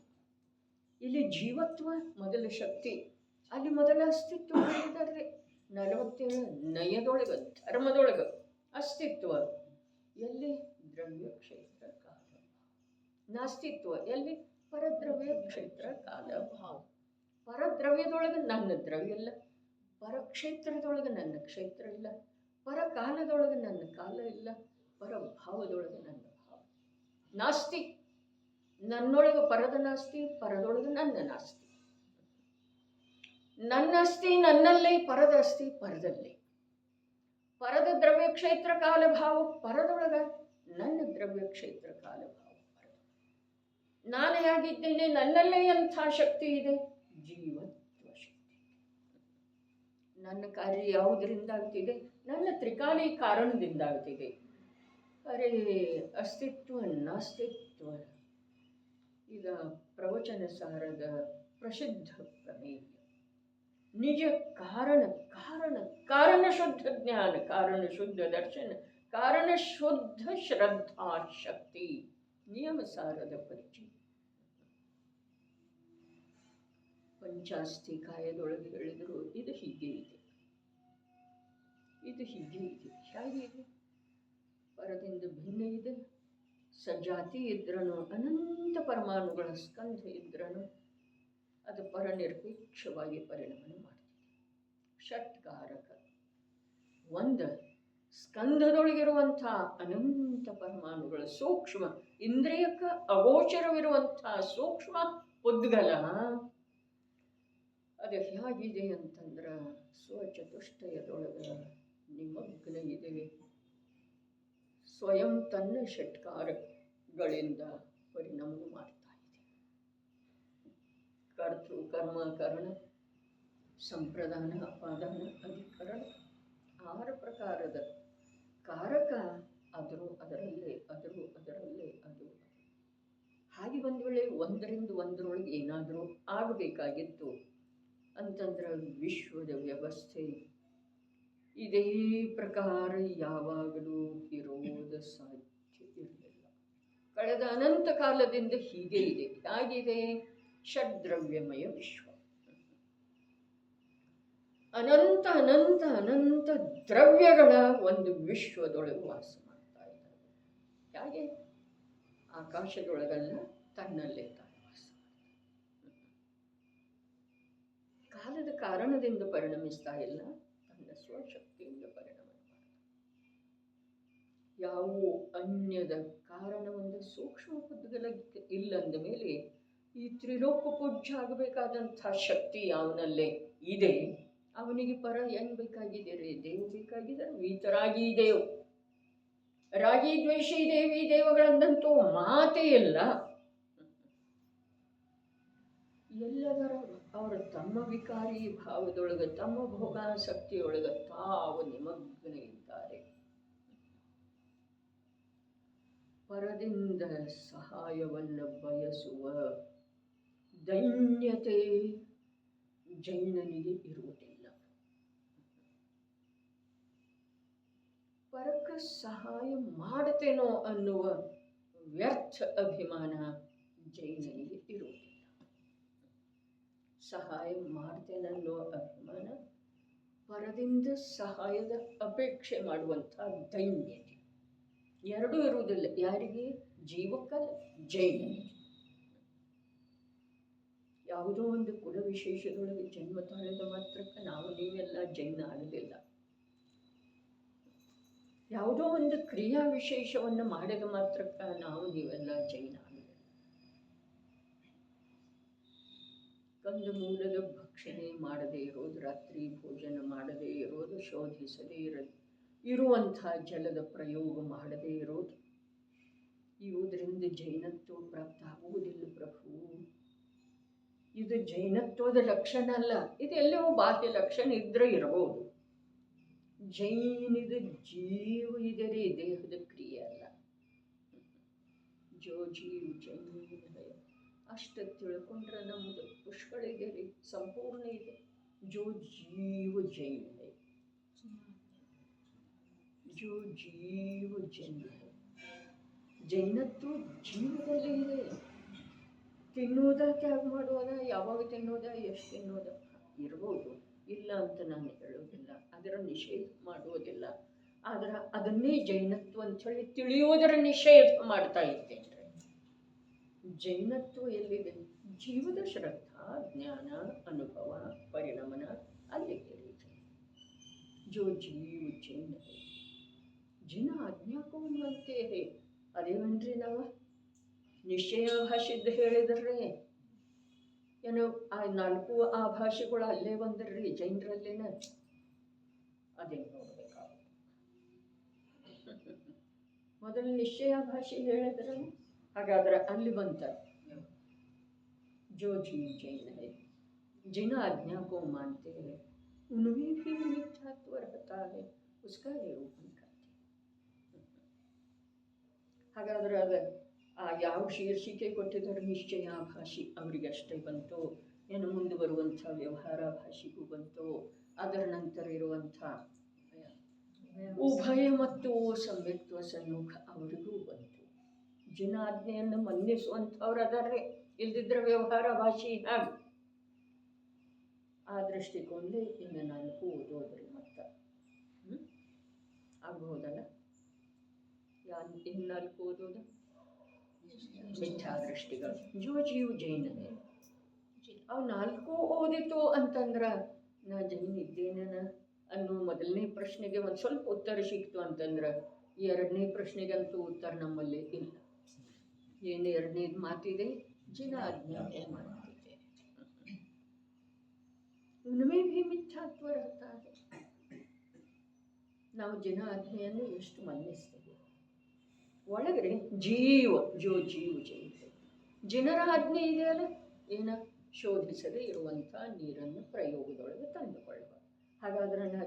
ಇಲ್ಲಿ ಜೀವತ್ವ ಮೊದಲ ಶಕ್ತಿ, ಅಲ್ಲಿ ಮೊದಲ ಅಸ್ತಿತ್ವ ಹೇಳಿದಾರ್ರಿ. 47 ನಯದೊಳಗೆ, ಧರ್ಮದೊಳಗೆ ಅಸ್ತಿತ್ವ ಎಲ್ಲಿ? ದ್ರವ್ಯ ಕ್ಷೇತ್ರ ಕಾಲ. ನಾಸ್ತಿತ್ವ ಎಲ್ಲಿ? ಪರದ್ರವ್ಯ ಕ್ಷೇತ್ರ ಕಾಲ ಭಾವ. ಪರದ್ರವ್ಯದೊಳಗೆ ನನ್ನ ದ್ರವ್ಯ ಇಲ್ಲ, ಪರಕ್ಷೇತ್ರದೊಳಗೆ ನನ್ನ ಕ್ಷೇತ್ರ ಇಲ್ಲ, ಪರಕಾಲದೊಳಗೆ ನನ್ನ ಕಾಲ ಇಲ್ಲ, ಪರಭಾವದೊಳಗೆ ನನ್ನ ಭಾವ. ನಾಸ್ತಿ, ನನ್ನೊಳಗೆ ಪರದ ನಾಸ್ತಿ, ಪರದೊಳಗೆ ನನ್ನ ನಾಸ್ತಿ. ನನ್ನ ಅಸ್ತಿ ನನ್ನಲ್ಲೇ, ಪರದ ಅಸ್ತಿ ಪರದಲ್ಲೇ. ಪರದ ದ್ರವ್ಯ ಕ್ಷೇತ್ರ ಕಾಲ ಭಾವ ಪರದೊಳಗ, ನನ್ನ ದ್ರವ್ಯ ಕ್ಷೇತ್ರ ಕಾಲ ಭಾವ ಪರದ. ನಾನು ಹೇಗಿದ್ದೇನೆ, ನನ್ನಲ್ಲೇ ಎಂಥ ಶಕ್ತಿ ಇದೆ, ಜೀವತ್ವ ಶಕ್ತಿ. ನನ್ನ ಕಾರ್ಯ ಯಾವುದರಿಂದ ಆಗ್ತಿದೆ, ನನ್ನ ತ್ರಿಕಾಲಿ ಕಾರಣದಿಂದ ಆಗ್ತಿದೆ. ಅರೆ ಅಸ್ತಿತ್ವ ನಾಸ್ತಿತ್ವ ಈಗ ಪ್ರವಚನ ಸಾರದ ಪ್ರಸಿದ್ಧ ಪ್ರಮೇಯ. ನಿಜ ಕಾರಣ ಕಾರಣ ಕಾರಣ ಶುದ್ಧ ಜ್ಞಾನ, ಕಾರಣ ಶುದ್ಧ ದರ್ಶನ, ಕಾರಣ ಶುದ್ಧ ಶ್ರದ್ಧಾ ಶಕ್ತಿ, ನಿಯಮ ಸಾರದ ಪರಿಚಯ. ಪಂಚಾಸ್ತಿಕಾಯದೊಳಗೆ ಹೇಳಿದ್ರು ಇದು ಹೀಗೆ ಇದೆ, ಇದು ಹೀಗೆ ಇದೆ. ಹೇಗೆ ಇದೆ? ಪರದಿಂದ ಭಿನ್ನ ಇದೆ. ಸಜಾತಿ ಇದ್ರನು, ಅನಂತ ಪರಮಾಣುಗಳ ಸ್ಕಂಧ ಇದ್ರನು ಅದು ಪರನಿರ್ಪೇಕ್ಷವಾಗಿ ಪರಿಣಾಮ ಮಾಡ್ತಿದೆ. ಷಟ್ಕಾರಕ ಒಂದು ಸ್ಕಂಧದೊಳಗಿರುವಂಥ ಅನಂತ ಪರಮಾಣುಗಳ ಸೂಕ್ಷ್ಮ, ಇಂದ್ರಿಯಕ್ಕೆ ಅಗೋಚರವಿರುವಂಥ ಸೂಕ್ಷ್ಮ ಉದ್ಗಲ ಅದು ಹೇಗಿದೆ ಅಂತಂದ್ರೆ ಸ್ವಚತುಷ್ಟಯದೊಳಗೆ ನಿಮಗ್ನ ಇದೆ. ಸ್ವಯಂ ತನ್ನ ಷಟ್ಕಾರಗಳಿಂದ ಪರಿಣಾಮ ಮಾಡ್ತಾ ಇದೆ. ಕರ್ತೃ ಕರ್ಮ ಕರಣ ಸಂಪ್ರದಾನ ಅಪಾದಾನ ಅಧಿಕರಣ 6 ಪ್ರಕಾರದ ಕಾರಕ ಅದರಲ್ಲೇ ಅದು. ಹಾಗೆ ಒಂದು ವೇಳೆ ಒಂದರಿಂದ ಒಂದರೊಳಗೆ ಏನಾದರೂ ಆಗಬೇಕಾಗಿತ್ತು ಅಂತಂದ್ರೆ ವಿಶ್ವದ ವ್ಯವಸ್ಥೆ ಇದೇ ಪ್ರಕಾರ ಯಾವಾಗಲೂ ಇರೋದು ಸಾಧ್ಯ ಇರಲಿಲ್ಲ. ಕಳೆದ ಅನಂತ ಕಾಲದಿಂದ ಹೀಗೆ ಇದೆ. ಹೇಗಿದೆ? ಷಡ್ದ್ರವ್ಯಮಯ ವಿಶ್ವ, ಅನಂತ ಅನಂತ ಅನಂತ ದ್ರವ್ಯಗಳ ಒಂದು ವಿಶ್ವದೊಳಗೆ ವಾಸ ಮಾಡ್ತಾ ಇದ್ದಾರೆ. ಹೇಗೆ? ಆಕಾಶದೊಳಗಲ್ಲ, ತನ್ನಲ್ಲೇ ತಾನು ವಾಸ ಮಾಡ್ತಾರೆ. ಕಾಲದ ಕಾರಣದಿಂದ ಪರಿಣಮಿಸ್ತಾ ಇಲ್ಲ, ತನ್ನ ಸ್ವಶಕ್ತಿಯಿಂದ ಪರಿಣಾಮ ಮಾಡ್ತಾರೆ. ಯಾವ ಅನ್ಯದ ಕಾರಣ ಒಂದು ಸೂಕ್ಷ್ಮ ಪುದ್ಗಲ ಇಲ್ಲಂದ ಮೇಲೆ ಈ ತ್ರಿಲೋಕ ಪೂಜ್ಯ ಆಗಬೇಕಾದಂಥ ಶಕ್ತಿ ಅವನಲ್ಲೇ ಇದೆ. ಅವನಿಗೆ ಪರ ಹೆಂಗ್ ಬೇಕಾಗಿದೆ ರೀ? ದೇವ್ ಬೇಕಾಗಿದ್ದಾರೆ, ವೀತರಾಗಿ ದೇವ್, ರಾಗಿ ದ್ವೇಷಿ ದೇವಿ ದೇವಗಳಂದಂತೂ ಮಾತೇ ಇಲ್ಲ. ಎಲ್ಲದರ ಅವರು ತಮ್ಮ ವಿಕಾರಿ ಭಾವದೊಳಗೆ, ತಮ್ಮ ಭೋಗಾಸಕ್ತಿಯೊಳಗೆ ತಾವು ನಿಮಗ್ನ ಇದ್ದಾರೆ. ಪರದಿಂದ ಸಹಾಯವನ್ನು ಬಯಸುವ ದೈನ್ಯತೆ ಜೈನನಿಗೆ ಇರುವುದಿಲ್ಲ. ಪರಕ್ಕೆ ಸಹಾಯ ಮಾಡುತ್ತೇನೋ ಅನ್ನುವ ವ್ಯರ್ಥ ಅಭಿಮಾನ ಜೈನನಿಗೆ ಇರುವುದಿಲ್ಲ. ಸಹಾಯ ಮಾಡ್ತೇನೆ ಅನ್ನೋ ಅಭಿಮಾನ, ಪರದಿಂದ ಸಹಾಯದ ಅಪೇಕ್ಷೆ ಮಾಡುವಂಥ ದೈನ್ಯತೆ ಎರಡೂ ಇರುವುದಿಲ್ಲ. ಯಾರಿಗೆ? ಜೀವಕ್ಕಲ್ಲ, ಜೈನನಿಗೆ. ಯಾವುದೋ ಒಂದು ಕುಲ ವಿಶೇಷದೊಳಗೆ ಜನ್ಮ ತಾಳಿದ ಮಾತ್ರಕ್ಕೆ ನಾವು ನೀವೆಲ್ಲ ಜೈನ ಆಗಲಿಲ್ಲ. ಯಾವುದೋ ಒಂದು ಕ್ರಿಯಾ ವಿಶೇಷವನ್ನು ಮಾಡಿದ ಮಾತ್ರಕ್ಕೆ ನಾವು ನೀವೆಲ್ಲ ಜೈನ ಆಗಲಿಲ್ಲ. ಕಂದ ಮೂಲದ ಭಕ್ಷಣೆ ಮಾಡದೇ ಇರೋದು, ರಾತ್ರಿ ಭೋಜನ ಮಾಡದೇ ಇರೋದು, ಶೋಧಿಸದೇ ಇರುವಂಥ ಜಲದ ಪ್ರಯೋಗ ಮಾಡದೇ ಇರೋದು, ಇವುದರಿಂದ ಜೈನತ್ವ ಪ್ರಾಪ್ತ ಆಗುವುದಿಲ್ಲ ಪ್ರಭು. ಇದು ಜೈನತ್ವದ ಲಕ್ಷಣ ಅಲ್ಲ. ಇದೆಲ್ಲವೂ ಬಾಹ್ಯ ಲಕ್ಷಣ ಇದ್ರೆ ಇರಬಹುದು. ಜೈನದ ಜೀವ ಇದರೇ, ದೇಹದ ಕ್ರಿಯೆ ಅಲ್ಲ. ಜೋ ಜೀವ ಜೈನ ಅಷ್ಟ ತಿಳ್ಕೊಂಡ್ರೆ ನಮ್ಮದು ಪುಷ್ಕಳ ಇದೆ ರೀ, ಸಂಪೂರ್ಣ ಇದೆ. ಜೋ ಜೀವ ಜೈನ ಹೈ, ಜೋ ಜೀವ ಜೈನ ಹೈ. ಜೈನತ್ವ ಜೀವದಲ್ಲಿ ಇದೆ. ತಿನ್ನೋದ, ತ್ಯಾಗ ಮಾಡೋದ, ಯಾವಾಗ ತಿನ್ನೋದ, ಎಷ್ಟು ತಿನ್ನೋದ ಇರ್ಬೋದು, ಇಲ್ಲ ಅಂತ ನಾನು ಹೇಳೋದಿಲ್ಲ, ಅದರ ನಿಷೇಧ ಮಾಡುವುದಿಲ್ಲ. ಆದ್ರೆ ಅದನ್ನೇ ಜೈನತ್ವ ಅಂಥೇಳಿ ತಿಳಿಯೋದರ ನಿಷೇಧ ಮಾಡ್ತಾ ಇದ್ದೇನೆ. ಜೈನತ್ವ ಎಲ್ಲಿದೆ? ಜೀವದ ಶ್ರದ್ಧಾ, ಜ್ಞಾನ, ಅನುಭವ, ಪರಿಣಮನ ಅಲ್ಲಿದೆ. ಜೋ ಜೀವ ಜೈನ ಜಿನ ಆಜ್ಞಾಕೋಮಂತೆ ಹೇ. ಅದೇವನ್ರಿ ನಾವು ನಿಶ್ಚಯ ಭಾಷೆದ್ದು ಹೇಳಿದ್ರಿ ಏನೋ ಆ 4 ಆ ಭಾಷೆಗಳು ಅಲ್ಲೇ ಬಂದ್ರಿ ಜೈನರಲ್ಲೇನ. ಅದೇ ನೋಡ್ಬೇಕಾಗುತ್ತೆ. ಮೊದಲು ನಿಶ್ಚಯ ಭಾಷೆ ಹೇಳಿದ್ರ, ಹಾಗಾದ್ರೆ ಅಲ್ಲಿ ಬಂತ जो जीव जैन है जिन आज्ञा को मानते हैं उनमें भी मिथ्यात्व रहता है उसका निरूपण करते हैं. ಹಾಗಾದ್ರೆ ಅದು ಯಾವ ಶೀರ್ಷಿಕೆ ಕೊಟ್ಟಿದ್ದಾರೆ ನಿಶ್ಚಯಾಭಾಷಿ ಅವರಿಗಷ್ಟೇ ಬಂತು, ಏನು ಮುಂದೆ ಬರುವಂಥ ವ್ಯವಹಾರಾಭಾಷಿಗೂ ಬಂತು, ಅದರ ನಂತರ ಇರುವಂಥ ಉಭಯ ಮತ್ತು ಸಂವ್ಯಕ್ತ್ವ ಸನ್ಮುಖ ಅವರಿಗೂ ಬಂತು. ಜಿನಾಜ್ಞೆಯನ್ನು ಮನ್ನಿಸುವಂಥವ್ರು ಅದಾರೆ, ಇಲ್ದಿದ್ರೆ ವ್ಯವಹಾರ ಭಾಷೆ ಹಾಗೆ ಆ ದೃಷ್ಟಿಕೊಂಡೇ ಇನ್ನು ನಾಲ್ಕು ಓದೋದ್ರಿ ಮತ್ತೆ ಆಗ್ಬಹುದಲ್ಲ. ಇನ್ನು ನಾಲ್ಕು ಓದೋದು ಮಿಥ್ಯಾ ದೃಷ್ಟಿಗಳು ಜೋ ಜೀವ ಜೈನನೇ. ಅವು ನಾಲ್ಕು ಓದಿತು ಅಂತಂದ್ರೆ ನಾ ಜೈನ್ ಇದ್ದೇನ ಅನ್ನೋ ಮೊದಲನೇ ಪ್ರಶ್ನೆಗೆ ಒಂದು ಸ್ವಲ್ಪ ಉತ್ತರ ಸಿಕ್ತು ಅಂತಂದ್ರೆ ಎರಡನೇ ಪ್ರಶ್ನೆಗಂತೂ ಉತ್ತರ ನಮ್ಮಲ್ಲಿ ಇಲ್ಲ. ಏನು ಎರಡನೇದು ಮಾತಿದೆ, ಜಿನ ಆಜ್ಞೆ ಮಾಡ್ತಿದ್ದೆ. ಉನ್ಮೇ ಭೀ ಮಿಥ್ಯಾತ್ವ रहता है. ನಾವು ಜಿನ ಆಜ್ಞೆಯನ್ನು ಎಷ್ಟು ಮನ್ನಿಸ್ತೇವೆ. ಒಳಗಡೆ ಜೀವ ಜೋ ಜೀವ ಜೈವ ಜಿನರ ಆಜ್ಞೆ ಇದೆಯಲ್ಲ, ಏನ ಶೋಧಿಸದೆ ಇರುವಂಥ ನೀರನ್ನು ಪ್ರಯೋಗದೊಳಗೆ ತಂದುಕೊಳ್ಳುವ. ಹಾಗಾದ್ರೆ ನಾ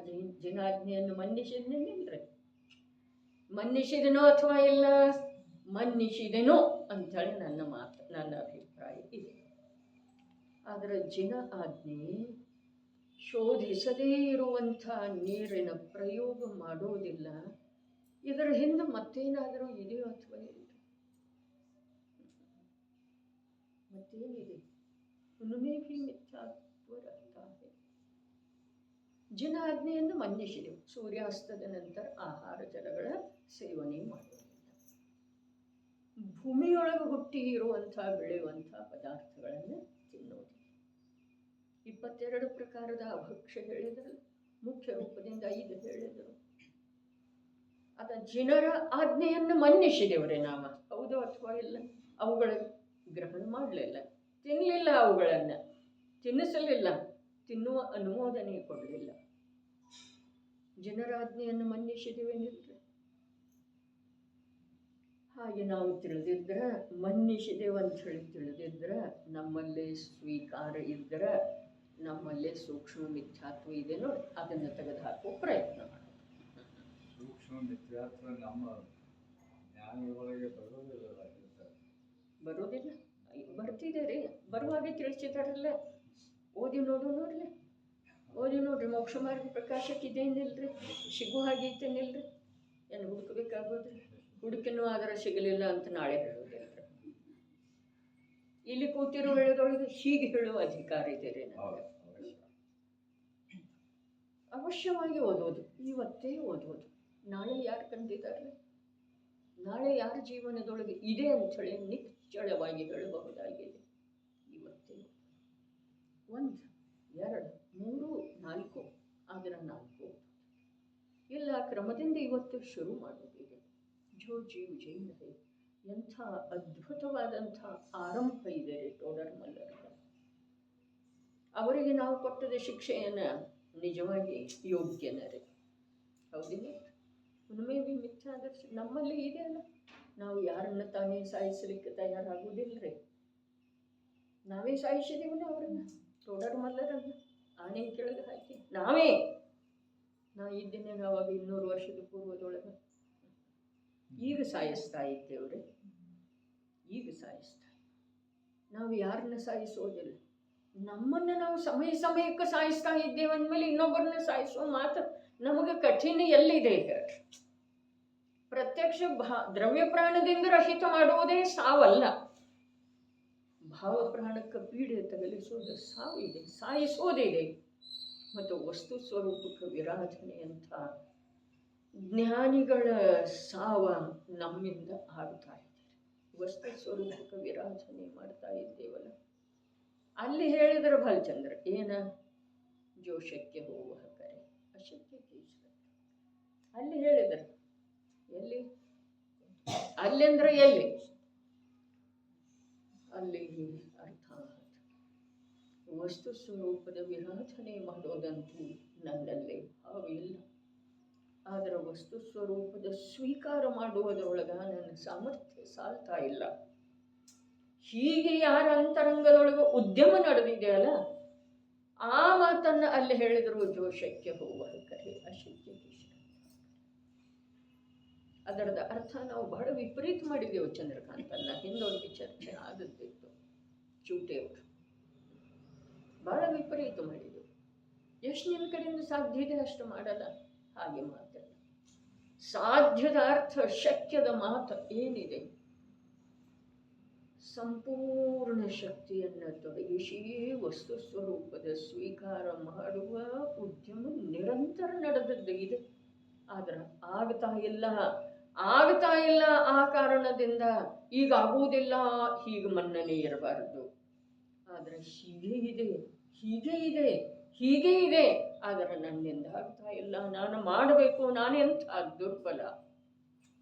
ಜಿನಾಜ್ಞೆಯನ್ನು ಮನ್ನಿಸಿದ್ನೇನಿಲ್ರಿ, ಮನ್ನಿಸಿದನೋ ಅಥವಾ ಇಲ್ಲ, ಮನ್ನಿಸಿದೆನೋ ಅಂಥೇಳಿ ನನ್ನ ಮಾತು, ನನ್ನ ಅಭಿಪ್ರಾಯ ಇದೆ. ಆದರೆ ಜಿನ ಆಜ್ಞೆ ಶೋಧಿಸದೇ ಇರುವಂಥ ನೀರಿನ ಪ್ರಯೋಗ ಮಾಡೋದಿಲ್ಲ. ಇದರ ಹಿಂದೆ ಮತ್ತೇನಾದರೂ ಇದೆಯೋ ಅಥವಾ ಇಲ್ಲ, ಮತ್ತೇನಿದೆ? ಉನ್ಮೇ ಭೀ ಮಿಥ್ಯಾತ್ವ रहता है. ಜಿನ ಆಜ್ಞೆಯನ್ನು ಮನ್ನಿಸಿದೆವು. ಸೂರ್ಯಾಸ್ತದ ನಂತರ ಆಹಾರ ಜಲಗಳ ಸೇವನೆ ಮಾಡೋದಿಲ್ಲ. ಭೂಮಿಯೊಳಗೆ ಹುಟ್ಟಿ ಇರುವಂಥ ಬೆಳೆಯುವಂಥ ಪದಾರ್ಥಗಳನ್ನು ತಿನ್ನೋದಿಲ್ಲ. 22 ಪ್ರಕಾರದ ಅಭಕ್ಷ್ಯ ಹೇಳಿದರು, ಮುಖ್ಯ ರೂಪದಿಂದ 5 ಹೇಳಿದರು. ಅದ ಜಿನರ ಆಜ್ಞೆಯನ್ನು ಮನ್ನಿಸಿದೆವ್ರೆ ನಾವು, ಹೌದು ಅಥವಾ ಇಲ್ಲ? ಅವುಗಳ ಗ್ರಹಣ ಮಾಡಲಿಲ್ಲ, ತಿನ್ನಲಿಲ್ಲ, ಅವುಗಳನ್ನು ತಿನ್ನಿಸಲಿಲ್ಲ, ತಿನ್ನುವ ಅನುಮೋದನೆ ಕೊಡಲಿಲ್ಲ. ಜನರಾಜ್ಞೆಯನ್ನು ಮನ್ನಿಸಿದೆವೇನಿಲ್ರಿ. ಹಾಗೆ ನಾವು ತಿಳಿದಿದ್ರೆ, ಮನ್ನಿಸಿದೆವು ಅಂತ ಹೇಳಿ ತಿಳಿದಿದ್ರೆ, ನಮ್ಮಲ್ಲೇ ಸ್ವೀಕಾರ ಇದ್ದರೆ, ನಮ್ಮಲ್ಲೇ ಸೂಕ್ಷ್ಮ ಮಿಥ್ಯಾತ್ವ ಇದೆ ನೋಡಿ, ಅದನ್ನು ತೆಗೆದುಹಾಕುವ ಪ್ರಯತ್ನ ಮಾಡೋದು. ಸೂಕ್ಷ್ಮ ಮಿಥ್ಯಾತ್ವ ನಮ್ಮ ಜ್ಞಾನದೊಳಗೆ ಬರೋದಿಲ್ಲ, ಬರ್ತಿದೆ ರೀ, ಬರುವಾಗೆ ತಿಳಿಸಿದಾರಲ್ಲ. ಓದಿ ನೋಡ್ರಿ, ಓದಿ ನೋಡ್ರಿ. ಮೋಕ್ಷ ಮಾರ್ಗ ಪ್ರಕಾಶಕ್ಕೆ ಇದೇನಿಲ್ರಿ, ಸಿಗೋ ಹಾಗೆ ಇತ್ತೇನಿಲ್ರಿ. ಏನು ಹುಡುಕಬೇಕಾಗೋದ್ರಿ? ಹುಡುಕಿನೂ ಆದರೆ ಸಿಗಲಿಲ್ಲ ಅಂತ ನಾಳೆ ಹೇಳೋದಿಲ್ಲ. ಇಲ್ಲಿ ಕೂತಿರೋ ವೇಳೆದೊಳಗೆ ಹೀಗೆ ಹೇಳುವ ಅಧಿಕಾರ ಇದೆ ರೀ ನನಗೆ. ಅವಶ್ಯವಾಗಿ ಓದೋದು, ಇವತ್ತೇ ಓದೋದು. ನಾಳೆ ಯಾರು ಕಂಡಿದ್ದಾರೆ? ನಾಳೆ ಯಾರ ಜೀವನದೊಳಗೆ ಇದೆ ಅಂಥೇಳಿ ನಿಶ್ಚಳವಾಗಿ ಹೇಳಬಹುದಾಗಿದೆ. ಇವತ್ತೇ 1, 2, 3, 4 ಆದರೆ 4 ಇಲ್ಲ, ಕ್ರಮದಿಂದ ಇವತ್ತು ಶುರು ಮಾಡೋದಿದೆ. ಜೋ ಜೀವ ಜೈನ ಹೈ. ಎಂಥ ಅದ್ಭುತವಾದಂಥ ಆರಂಭ ಇದೆ ಟೋಡರ್ ಮಲ್ಲರಿಗೆ. ಅವರಿಗೆ ನಾವು ಕೊಟ್ಟದ ಶಿಕ್ಷೆಯನ್ನು ನಿಜವಾಗಿ ಯೋಗ್ಯನರೇ, ಹೌದಿಲ್ಲ? ಉನ್ಮೇ ಭೀ ಮಿಥ್ಯಾದರ್ಶ ನಮ್ಮಲ್ಲಿ ಇದೆ ಅಲ್ಲ. ನಾವು ಯಾರನ್ನ ತಾನೇ ಸಾಯಿಸಲಿಕ್ಕೆ ತಯಾರಾಗುವುದಿಲ್ಲರಿ. ನಾವೇ ಸಾಯಿಸಿದೀವಲ್ಲ ಅವ್ರನ್ನ, ಟೋಡರ್ ಮಲ್ಲರನ್ನ ಆನೆ ಕೆಳಗೆ ಹಾಕಿ ನಾವೇ. ನಾ ಇದ್ದೇನೆ ಅವಾಗ 200 ವರ್ಷದ ಪೂರ್ವದೊಳಗೆ. ಈಗ ಸಾಯಿಸ್ತಾ ಇದ್ದೇವ್ರಿ, ಈಗ ಸಾಯಿಸ್ತಾ. ನಾವು ಯಾರನ್ನ ಸಾಯಿಸೋದಿಲ್ಲ, ನಮ್ಮನ್ನು ನಾವು ಸಮಯಕ್ಕೆ ಸಾಯಿಸ್ತಾ ಇದ್ದೇವೆ ಅಂದಮೇಲೆ ಇನ್ನೊಬ್ಬರನ್ನ ಸಾಯಿಸುವ ಮಾತು ನಮಗೆ ಕಠಿಣ ಎಲ್ಲಿದೆ ಹೇಳ್ರಿ. ಪ್ರತ್ಯಕ್ಷ ದ್ರವ್ಯ ಪ್ರಾಣದಿಂದ ರಹಿತ ಮಾಡುವುದೇ ಸಾವಲ್ಲ. ಭಾವ ಪ್ರಾಣಕ್ಕೆ ಪೀಡೆ ತಗಲಿಸೋದು ಸಾವಿದೆ, ಸಾಯಿಸೋದಿದೆ. ಮತ್ತು ವಸ್ತು ಸ್ವರೂಪಕ್ಕೆ ವಿರಾಧನೆ ಅಂತ ಜ್ಞಾನಿಗಳ ಸಾವ ನಮ್ಮಿಂದ ಆಗ್ತಾ ಇದೆ. ವಸ್ತು ಸ್ವರೂಪಕ್ಕೆ ವಿರಾಧನೆ ಮಾಡ್ತಾ ಇದ್ದೇವಲ್ಲ. ಅಲ್ಲಿ ಹೇಳಿದ್ರೆ ಭಾಲಚಂದ್ರ ಏನ ಜೋಶಕ್ಕೆ ಹೋಗುವ ಕರೆ ಅಶಕ್ಯಕ್ಕೆ ಈಶ್ವರ. ಅಲ್ಲಿ ಹೇಳಿದರು ಎಲ್ಲಿ, ಅಲ್ಲೆಂದ್ರೆ ಎಲ್ಲಿ, ಅಲ್ಲಿ ಅರ್ಥಾತ್ ವಸ್ತು ಸ್ವರೂಪದ ವಿರಾಧನೆ ಮಾಡೋದಂತೂ ನನ್ನಲ್ಲಿ ಭಾವ ಇಲ್ಲ. ಆದರೆ ವಸ್ತು ಸ್ವರೂಪದ ಸ್ವೀಕಾರ ಮಾಡುವುದರೊಳಗ ನನ್ನ ಸಾಮರ್ಥ್ಯ ಸಾಲ್ತಾ ಇಲ್ಲ. ಹೀಗೆ ಯಾರ ಅಂತರಂಗದೊಳಗೆ ಉದ್ಯಮ ನಡೆದಿದೆಯಲ್ಲ, ಆ ಮಾತನ್ನ ಅಲ್ಲಿ ಹೇಳಿದ್ರು, ಜೋ ಶಕ್ಯ ಹೋಗುವ ಕರೆ ಅಶಕ್ಯ ಕಿಶ. ಅದರದ ಅರ್ಥ ನಾವು ಬಹಳ ವಿಪರೀತ ಮಾಡಿದೆವು ಚಂದ್ರಕಾಂತನ್ನ. ಹಿಂದೊಂದು ಚರ್ಚೆ ಆದದ್ದಿತ್ತು, ಚೂಟೆಯವರು ಬಹಳ ವಿಪರೀತ ಮಾಡಿದೆವು. ಎಷ್ಟು ನಿನ್ನ ಕಡೆಯಿಂದ ಸಾಧ್ಯ ಇದೆ ಅಷ್ಟು ಮಾಡಲ್ಲ. ಹಾಗೆ ಮಾತಲ್ಲ. ಸಾಧ್ಯದ ಅರ್ಥ, ಶಕ್ಯದ ಮಾತು ಏನಿದೆ, ಸಂಪೂರ್ಣ ಶಕ್ತಿಯನ್ನು ತೊಡಗಿಸಿ ವಸ್ತು ಸ್ವರೂಪದ ಸ್ವೀಕಾರ ಮಾಡುವ ಉದ್ಯಮ ನಿರಂತರ ನಡೆದದ್ದು ಇದೆ. ಆದ್ರೆ ಆಗ್ತಾ ಇಲ್ಲ. ಆ ಕಾರಣದಿಂದ ಈಗ ಆಗುವುದಿಲ್ಲ, ಹೀಗೆ ಮನ್ನಣೆ ಇರಬಾರದು. ಆದ್ರೆ ಹೀಗೆ ಇದೆ. ಆದರೆ ನನ್ನಿಂದ ಆಗ್ತಾ ಇಲ್ಲ, ನಾನು ಮಾಡಬೇಕು, ನಾನೆಂಥ ದುರ್ಬಲ.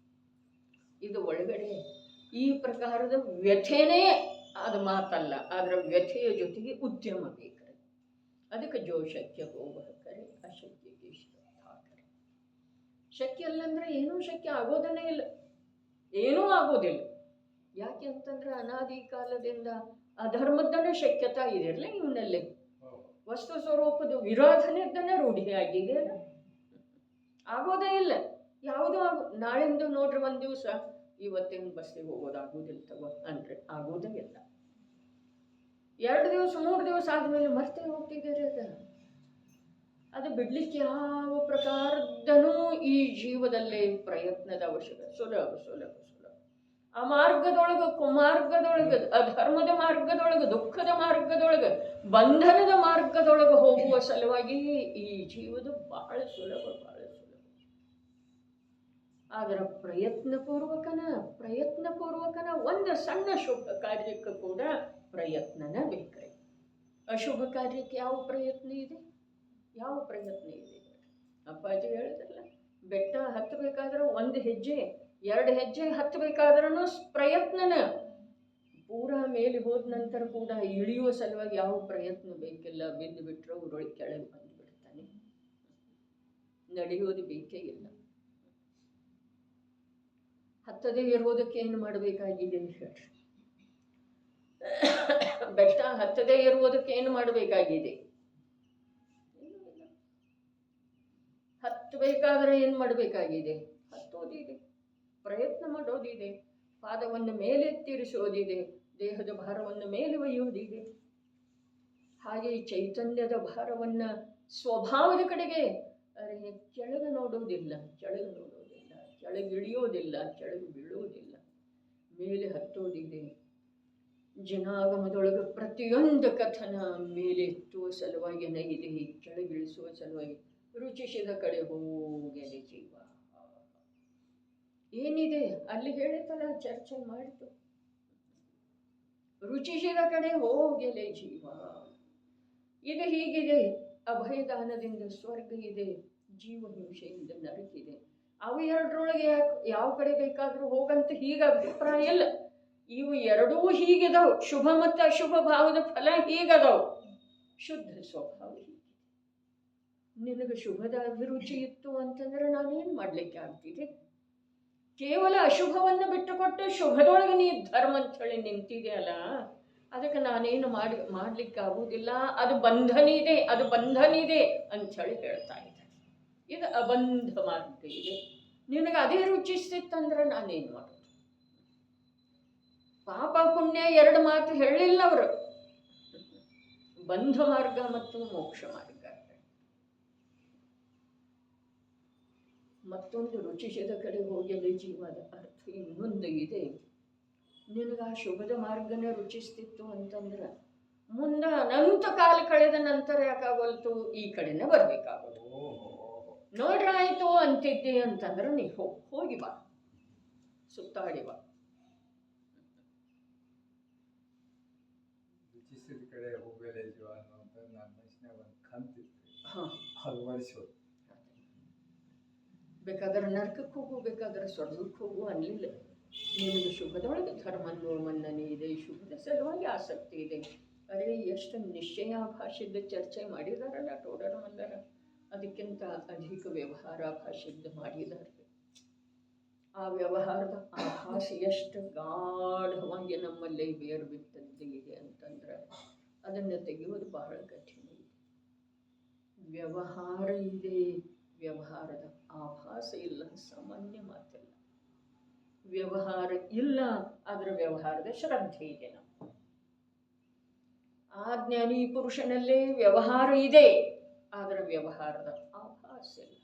ಇದು ಒಳಗಡೆ ಈ ಪ್ರಕಾರದ ವ್ಯಥೆನೇ ಅದು ಮಾತಲ್ಲ. ಅದರ ವ್ಯಥೆಯ ಜೊತೆಗೆ ಉದ್ಯಮ ಬೇಕಾರೆ. ಅದಕ್ಕೆ ಜೋ ಶಕ್ಯ ಹೋಗಕರೆ ಅಶಕ್ಯ ಕರೆ. ಶಕ್ಯ ಅಲ್ಲಂದ್ರೆ ಏನೂ ಶಕ್ಯ ಆಗೋದನ್ನೇ ಇಲ್ಲ, ಏನೂ ಆಗೋದಿಲ್ಲ. ಯಾಕೆ ಅಂತಂದ್ರೆ ಅನಾದಿ ಕಾಲದಿಂದ ಅಧರ್ಮದ್ದನೇ ಶಕ್ಯತಾ ಇದೆಯಲ್ಲ ಇವನಲ್ಲಿ. ವಸ್ತು ಸ್ವರೂಪದ ವಿರೋಧನೆದ್ದನ್ನೇ ರೂಢಿಯಾಗಿದೆ. ಆಗೋದೇ ಇಲ್ಲ. ಯಾವುದೋ ನಾಳಿಂದು ನೋಡ್ರಿ ಒಂದು ದಿವಸ ಇವತ್ತಿನ ಬಸ್ಸಿಗೆ ಹೋಗೋದಾಗುವುದಿಲ್ಲ ತಗೋ ಅಂದ್ರೆ ಆಗೋದೇ ಇಲ್ಲ. 2 ದಿವಸ 3 ದಿವಸ ಆದ್ಮೇಲೆ ಮತ್ತೆ ಹೋಗ್ತಿದ್ದಾರೆ. ಅದು ಬಿಡ್ಲಿಕ್ಕೆ ಯಾವ ಪ್ರಕಾರದನೂ ಈ ಜೀವದಲ್ಲಿ ಪ್ರಯತ್ನದ ಅವಶ್ಯಕ. ಸುಲಭ. ಆ ಮಾರ್ಗದೊಳಗೆ, ಕುಮಾರ್ಗದೊಳಗೆ, ಅಧರ್ಮದ ಮಾರ್ಗದೊಳಗೆ, ದುಃಖದ ಮಾರ್ಗದೊಳಗೆ, ಬಂಧನದ ಮಾರ್ಗದೊಳಗೆ ಹೋಗುವ ಸಲುವಾಗಿ ಈ ಜೀವದ ಬಹಳ ಸುಲಭ. ಆದ್ರೆ ಪ್ರಯತ್ನಪೂರ್ವಕನ ಒಂದು ಸಣ್ಣ ಶುಭ ಕಾರ್ಯಕ್ಕೆ ಕೂಡ ಪ್ರಯತ್ನನ ಬೇಕಾಗಿ. ಅಶುಭ ಕಾರ್ಯಕ್ಕೆ ಯಾವ ಪ್ರಯತ್ನ ಇದೆ? ಅಪ್ಪಾಜಿ ಹೇಳಿದ್ರಲ್ಲ, ಬೆಟ್ಟ ಹತ್ತಬೇಕಾದ್ರೆ 1 ಹೆಜ್ಜೆ 2 ಹೆಜ್ಜೆ ಹತ್ತಬೇಕಾದ್ರೂ ಪ್ರಯತ್ನನ. ಪೂರಾ ಮೇಲೆ ಹೋದ ನಂತರ ಕೂಡ ಇಳಿಯುವ ಸಲುವಾಗಿ ಯಾವ ಪ್ರಯತ್ನ ಬೇಕಿಲ್ಲ. ಬಿದ್ದು ಬಿಟ್ಟರೆ ಊರೊಳಗೆ ಕೆಳಗೆ ಬಂದು ಬಿಡ್ತಾನೆ. ನಡೆಯೋದು ಬೇಕೇ ಇಲ್ಲ. ಹತ್ತದೇ ಇರುವುದಕ್ಕೆ ಏನು ಮಾಡಬೇಕಾಗಿದೆ? ಬೆಟ್ಟ ಹತ್ತದೇ ಇರುವುದಕ್ಕೆ ಏನು ಮಾಡಬೇಕಾಗಿದೆ? ಹತ್ತಬೇಕಾದ್ರೆ ಏನು ಮಾಡಬೇಕಾಗಿದೆ? ಹತ್ತೋದಿದೆ, ಪ್ರಯತ್ನ ಮಾಡೋದಿದೆ, ಪಾದವನ್ನು ಮೇಲೆ ಎತ್ತಿರಿಸೋದಿದೆ, ದೇಹದ ಭಾರವನ್ನು ಮೇಲೆ ಒಯ್ಯೋದಿದೆ. ಹಾಗೆ ಚೈತನ್ಯದ ಭಾರವನ್ನು ಸ್ವಭಾವದ ಕಡೆಗೆ ಕೆಳಗೆ ನೋಡೋದಿಲ್ಲ, ಕೆಳಗಿಳಿಯೋದಿಲ್ಲ, ಕೆಳಗೆ ಬೀಳೋದಿಲ್ಲ, ಮೇಲೆ ಹತ್ತೋದಿದೆ. ಜನಾಗಮದೊಳಗೆ ಪ್ರತಿಯೊಂದು ಕಥನ ಮೇಲೆ ಎತ್ತುವ ಸಲುವಾಗಿನೇ ಇದೆ, ಕೆಳಗಿಳಿಸುವ ಸಲುವಾಗಿ. ರುಚಿಸಿದ ಕಡೆ ಹೋಗಲಿ ಜೀವ. ಏನಿದೆ ಅಲ್ಲಿ ಹೇಳಿತಲ್ಲ, ಚರ್ಚೆ ಮಾಡಿತು. ರುಚಿಸಿದ ಕಡೆ ಹೋಗಲಿ ಜೀವ. ಇದು ಹೀಗಿದೆ. ಅಭಯದಾನದಿಂದ ಸ್ವರ್ಗ ಇದೆ, ಜೀವಹಿಂಸೆಯಿಂದ ನರಕಿದೆ. ಅವು ಎರಡರೊಳಗೆ ಯಾವ ಕಡೆ ಬೇಕಾದರೂ ಹೋಗಂತ ಹೀಗೆ ಅಭಿಪ್ರಾಯ ಇಲ್ಲ. ಇವು ಎರಡೂ ಹೀಗಿದಾವ್. ಶುಭ ಮತ್ತು ಅಶುಭ ಭಾವದ ಫಲ ಹೀಗದಾವ್. ಶುದ್ಧ ಸ್ವಭಾವ ಹೀಗೆ. ನಿನಗೆ ಶುಭದ ಅಭಿರುಚಿ ಇತ್ತು ಅಂತಂದ್ರೆ ನಾನೇನು ಮಾಡಲಿಕ್ಕೆ ಆಗ್ತಿದೆ? ಕೇವಲ ಅಶುಭವನ್ನು ಬಿಟ್ಟುಕೊಟ್ಟು ಶುಭದೊಳಗೆ ನೀ ಧರ್ಮ ಅಂತ ಹೇಳಿ ನಿಂತಿದೆಯಲ್ಲ, ಅದಕ್ಕೆ ನಾನೇನು ಮಾಡ್ಲಿಕ್ಕೆ ಆಗುವುದಿಲ್ಲ. ಅದು ಬಂಧನಿದೆ ಅಂಥೇಳಿ ಹೇಳ್ತಾ ಇದ್ದಾರೆ. ಇದು ಅಬಂಧ ಮಾರ್ಗ ಇದೆ. ನಿನಗೆ ಅದೇ ರುಚಿಸ್ತಿತ್ತಂದ್ರೆ ನಾನೇನು ಮಾಡೋದು? ಪಾಪ ಪುಣ್ಯ 2 ಮಾತು ಹೇಳಿಲ್ಲ ಅವರು. ಬಂಧ ಮಾರ್ಗ ಮತ್ತು ಮೋಕ್ಷ ಮಾರ್ಗ. ಮತ್ತೊಂದು ರುಚಿಸಿದ ಕಡೆ ಹೋಗಲಿ ಜೀವದ ಅರ್ಥ ಇನ್ನೊಂದು ಇದೆ. ನಿನಗೆ ಆ ಶುಭದ ಮಾರ್ಗನೇ ರುಚಿಸ್ತಿತ್ತು ಅಂತಂದ್ರೆ ಮುಂದೆ ಅನಂತ ಕಾಲ ಕಳೆದ ನಂತರ ಯಾಕಾಗೋಲ್ತು, ಈ ಕಡೆನೇ ಬರ್ಬೇಕಾಗೋದು. ನೋಡ್ರ ಆಯ್ತು ಅಂತಿದ್ದೆ ಅಂತಂದ್ರೆ ನೀ ಹೋಗಿ ಬಾ, ಸುತ್ತಾಡಿ ಬಾ. ರುಚಿಸಿದ ಕಡೆ ಹೋಗಲೇ ಜೀವ ಅನ್ನೋಂಥ ನನ್ನ ಮನುಷ್ಯನಾಗ ಒಂದು ಕಂತಿತ್ತು. ಅದು ವರ್ಷ ಬೇಕಾದ್ರೆ ನರಕಕ್ಕೆ ಹೋಗು, ಬೇಕಾದ್ರೆ ಸ್ವರ್ಗಕ್ಕೆ ಹೋಗು ಅನ್ನಲಿಲ್ಲ. ನಿನಗೆ ಶುಭದೊಳಗೆ ಧರ್ಮ ಮನ್ನಣೆ ಇದೆ, ಶುಭದ ಸಲುವಾಗಿ ಆಸಕ್ತಿ ಇದೆ. ಅರೆ ಎಷ್ಟು ನಿಶ್ಚಯ ಭಾಷೆದ ಚರ್ಚೆ ಮಾಡಿದಾರಲ್ಲ ಟೋಡರ್ ಮಲ್ಲರ. ಅದಕ್ಕಿಂತ ಅಧಿಕ ವ್ಯವಹಾರ ಭಾಷೆದ್ದು ಮಾಡಿದ್ದಾರೆ. ಆ ವ್ಯವಹಾರದ ಆಭಾಷೆ ಎಷ್ಟು ಗಾಢವಾಗಿ ನಿಜವಾಗಿ ನಮ್ಮಲ್ಲೇ ಬೇರು ಬಿಟ್ಟದ್ದು ಇದೆ ಅಂತಂದ್ರೆ ಅದನ್ನು ತೆಗೆಯುವುದು ಬಹಳ ಕಠಿಣ ಇದೆ. ವ್ಯವಹಾರ ಇದೆ, ವ್ಯವಹಾರದ ಆಭಾಸ ಇಲ್ಲ, ಸಾಮಾನ್ಯ ಮಾತಲ್ಲ. ವ್ಯವಹಾರ ಇಲ್ಲ, ಅದರ ವ್ಯವಹಾರದ ಶ್ರದ್ಧೆ ಇದೆ. ನಮ್ಮ ಆ ಜ್ಞಾನಿ ಪುರುಷನಲ್ಲೇ ವ್ಯವಹಾರ ಇದೆ, ಅದರ ವ್ಯವಹಾರದ ಆಭಾಸ ಇಲ್ಲ.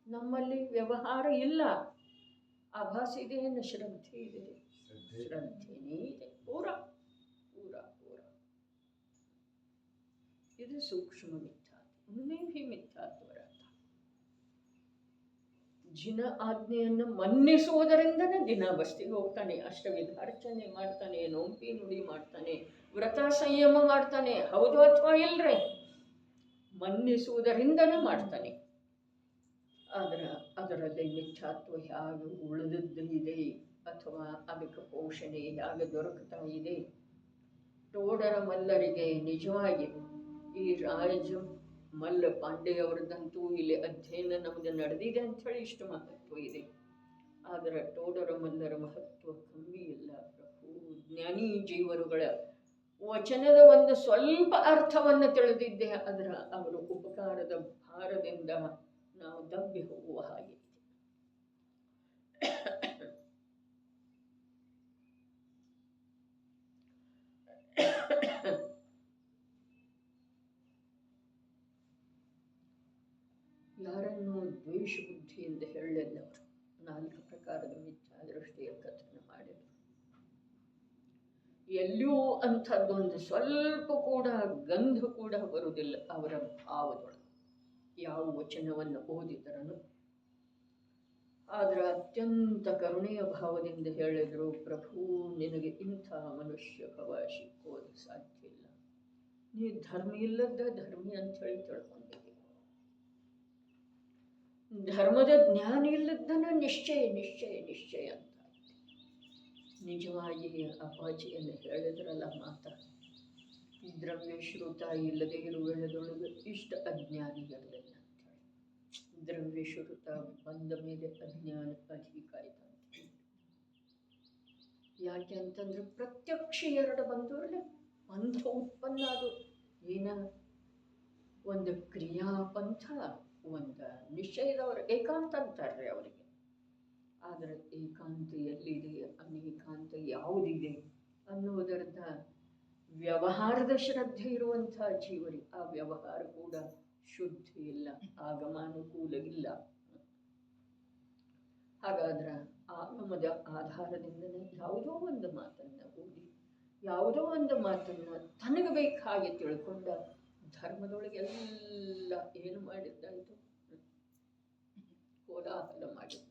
ನಮ್ಮಲ್ಲಿ ವ್ಯವಹಾರ ಇಲ್ಲ, ಆಭಾಸ ಇದೆ, ಶ್ರದ್ಧೆ ಇದೆ. ಶ್ರದ್ಧೆನೇ ಇದೆ, ಪೂರ ಪೂರ ಪೂರ. ಇದು ಸೂಕ್ಷ್ಮ ಮಿಥ್ಯಾತ್ವ. ಉನ್ಮೇ ಭೀ ಮಿಥ್ಯಾತ್ವ रहता. ಜಿನ ಆಜ್ಞೆಯನ್ನು ಮನ್ನಿಸುವುದರಿಂದನೇ ದಿನ ಬಸ್ತಿಗೆ ಹೋಗ್ತಾನೆ, ಅಷ್ಟವಿಧ ಅರ್ಚನೆ ಮಾಡ್ತಾನೆ, ನೋಂಪಿ ನುಡಿ ಮಾಡ್ತಾನೆ, ವ್ರತ ಸಂಯಮ ಮಾಡ್ತಾನೆ. ಹೌದು ಅಥವಾ ಇಲ್ರಿ? ಮನ್ನಿಸುವುದರಿಂದನೇ ಮಾಡ್ತಾನೆ. ಅದರಲ್ಲಿ ಮಿಥ್ಯಾತ್ವ ಹೇಗೆ ಉಳಿದದ್ದು ಇದೆ ಅಥವಾ ಅದಕ್ಕೆ ಪೋಷಣೆ ಹೇಗೆ ದೊರಕುತ್ತಾ ಇದೆ. ಟೋಡರ ಮಲ್ಲರಿಗೆ ನಿಜವಾಗಿ ಈ ರಾಜ ಮಲ್ಲ ಪಾಂಡೆಯವರದಂತೂ ಇಲ್ಲಿ ಅಧ್ಯಯನ ನಮ್ದು ನಡೆದಿದೆ ಅಂಥೇಳಿ ಇಷ್ಟು ಮಹತ್ವ ಇದೆ. ಆದರೆ ಟೋಡರ ಮಲ್ಲರ ಮಹತ್ವ ಕಮ್ಮಿ ಇಲ್ಲ. ಪ್ರಭು ಜ್ಞಾನಿ ಜೀವರುಗಳ ವಚನದ ಒಂದು ಸ್ವಲ್ಪ ಅರ್ಥವನ್ನು ತಿಳಿದಿದ್ದೆ, ಅದರ ಅವರ ಉಪಕಾರದ ಭಾರದಿಂದ ನಾವು ದಬ್ಬಿ ಹೋಗುವ ಹಾಗೆ. ಯಾರನ್ನು ದ್ವೇಷ ಬುದ್ಧಿಯಿಂದ ಹೇಳಲಿಲ್ಲವರು 4 ಪ್ರಕಾರದ ಮಿಥ್ಯಾ ದೃಷ್ಟಿಯ ಕಥನ ಮಾಡಿದರು. ಎಲ್ಲಿಯೂ ಅಂಥದ್ದೊಂದು ಸ್ವಲ್ಪ ಕೂಡ ಗಂಧ ಕೂಡ ಬರುವುದಿಲ್ಲ ಅವರ ಭಾವದೊಳಗೆ, ಯಾವ ವಚನವನ್ನು ಓದಿದರನು. ಆದರೆ ಅತ್ಯಂತ ಕರುಣೆಯ ಭಾವದಿಂದ ಹೇಳಿದರು, ಪ್ರಭು ನಿನಗೆ ಇಂಥ ಮನುಷ್ಯ ಭವ ಸಿಕ್ಕೋದು ಸಾಧ್ಯ ಇಲ್ಲ. ನೀ ಧರ್ಮ ಇಲ್ಲದ ಧರ್ಮಿ ಅಂತ ಹೇಳಿ ತಿಳ್ಕೊಂಡಿದ್ದೀವಿ. ಧರ್ಮದ ಜ್ಞಾನ ಇಲ್ಲದನ್ನ ನಿಶ್ಚಯ ನಿಶ್ಚಯ ನಿಶ್ಚಯ ಅಂತ. ನಿಜವಾಗಿ ಅಪಾಚಿಯನ್ನು ಹೇಳಿದ್ರಲ್ಲ ಮಾತ, ದ್ರವ್ಯ ಶ್ರುತ ಇಲ್ಲದೆ ಇರುವೆಳದೊಳಗೆ ಇಷ್ಟ ಅಜ್ಞಾನಿ ಇರಲಿಲ್ಲ ಅಂತ ಹೇಳಿ. ದ್ರವ್ಯ ಶ್ರುತ ಬಂದ ಮೇಲೆ ಅಜ್ಞಾನ ಅಧಿಕ ಆಯ್ತಂತ. ಯಾಕೆ ಅಂತಂದ್ರೆ ಪ್ರತ್ಯಕ್ಷ 2 ಬಂದವರಲ್ಲ, ಪಂಥ ಉತ್ಪನ್ನ. ಅದು ಏನ ಒಂದು ಕ್ರಿಯಾಪಂಥ, ಒಂದು ನಿಶ್ಚಯದವರು ಏಕಾಂತ ಅಂತಾರ್ರಿ ಅವರಿಗೆ. ಆದರೆ ಏಕಾಂತ ಎಲ್ಲಿದೆ, ಅನೇಕಾಂತ ಯಾವುದಿದೆ ಅನ್ನುವುದರದ ವ್ಯವಹಾರದ ಶ್ರದ್ಧೆ ಇರುವಂಥ ಜೀವರಿಗೆ ಆ ವ್ಯವಹಾರ ಕೂಡ ಶುದ್ಧ ಇಲ್ಲ, ಆಗಮಾನುಕೂಲ ಇಲ್ಲ. ಹಾಗಾದ್ರೆ ಆಗಮದ ಆಧಾರದಿಂದನೇ ಯಾವುದೋ ಒಂದು ಮಾತನ್ನು ಓದಿ, ಯಾವುದೋ ಒಂದು ಮಾತನ್ನು ತನಗೆ ಬೇಕಾಗಿ ತಿಳ್ಕೊಂಡ ಧರ್ಮದೊಳಗೆಲ್ಲ ಏನು ಮಾಡಿದ್ದಾಯಿತು, ಕೋಲಾಹಲ ಮಾಡಿದ್ದ.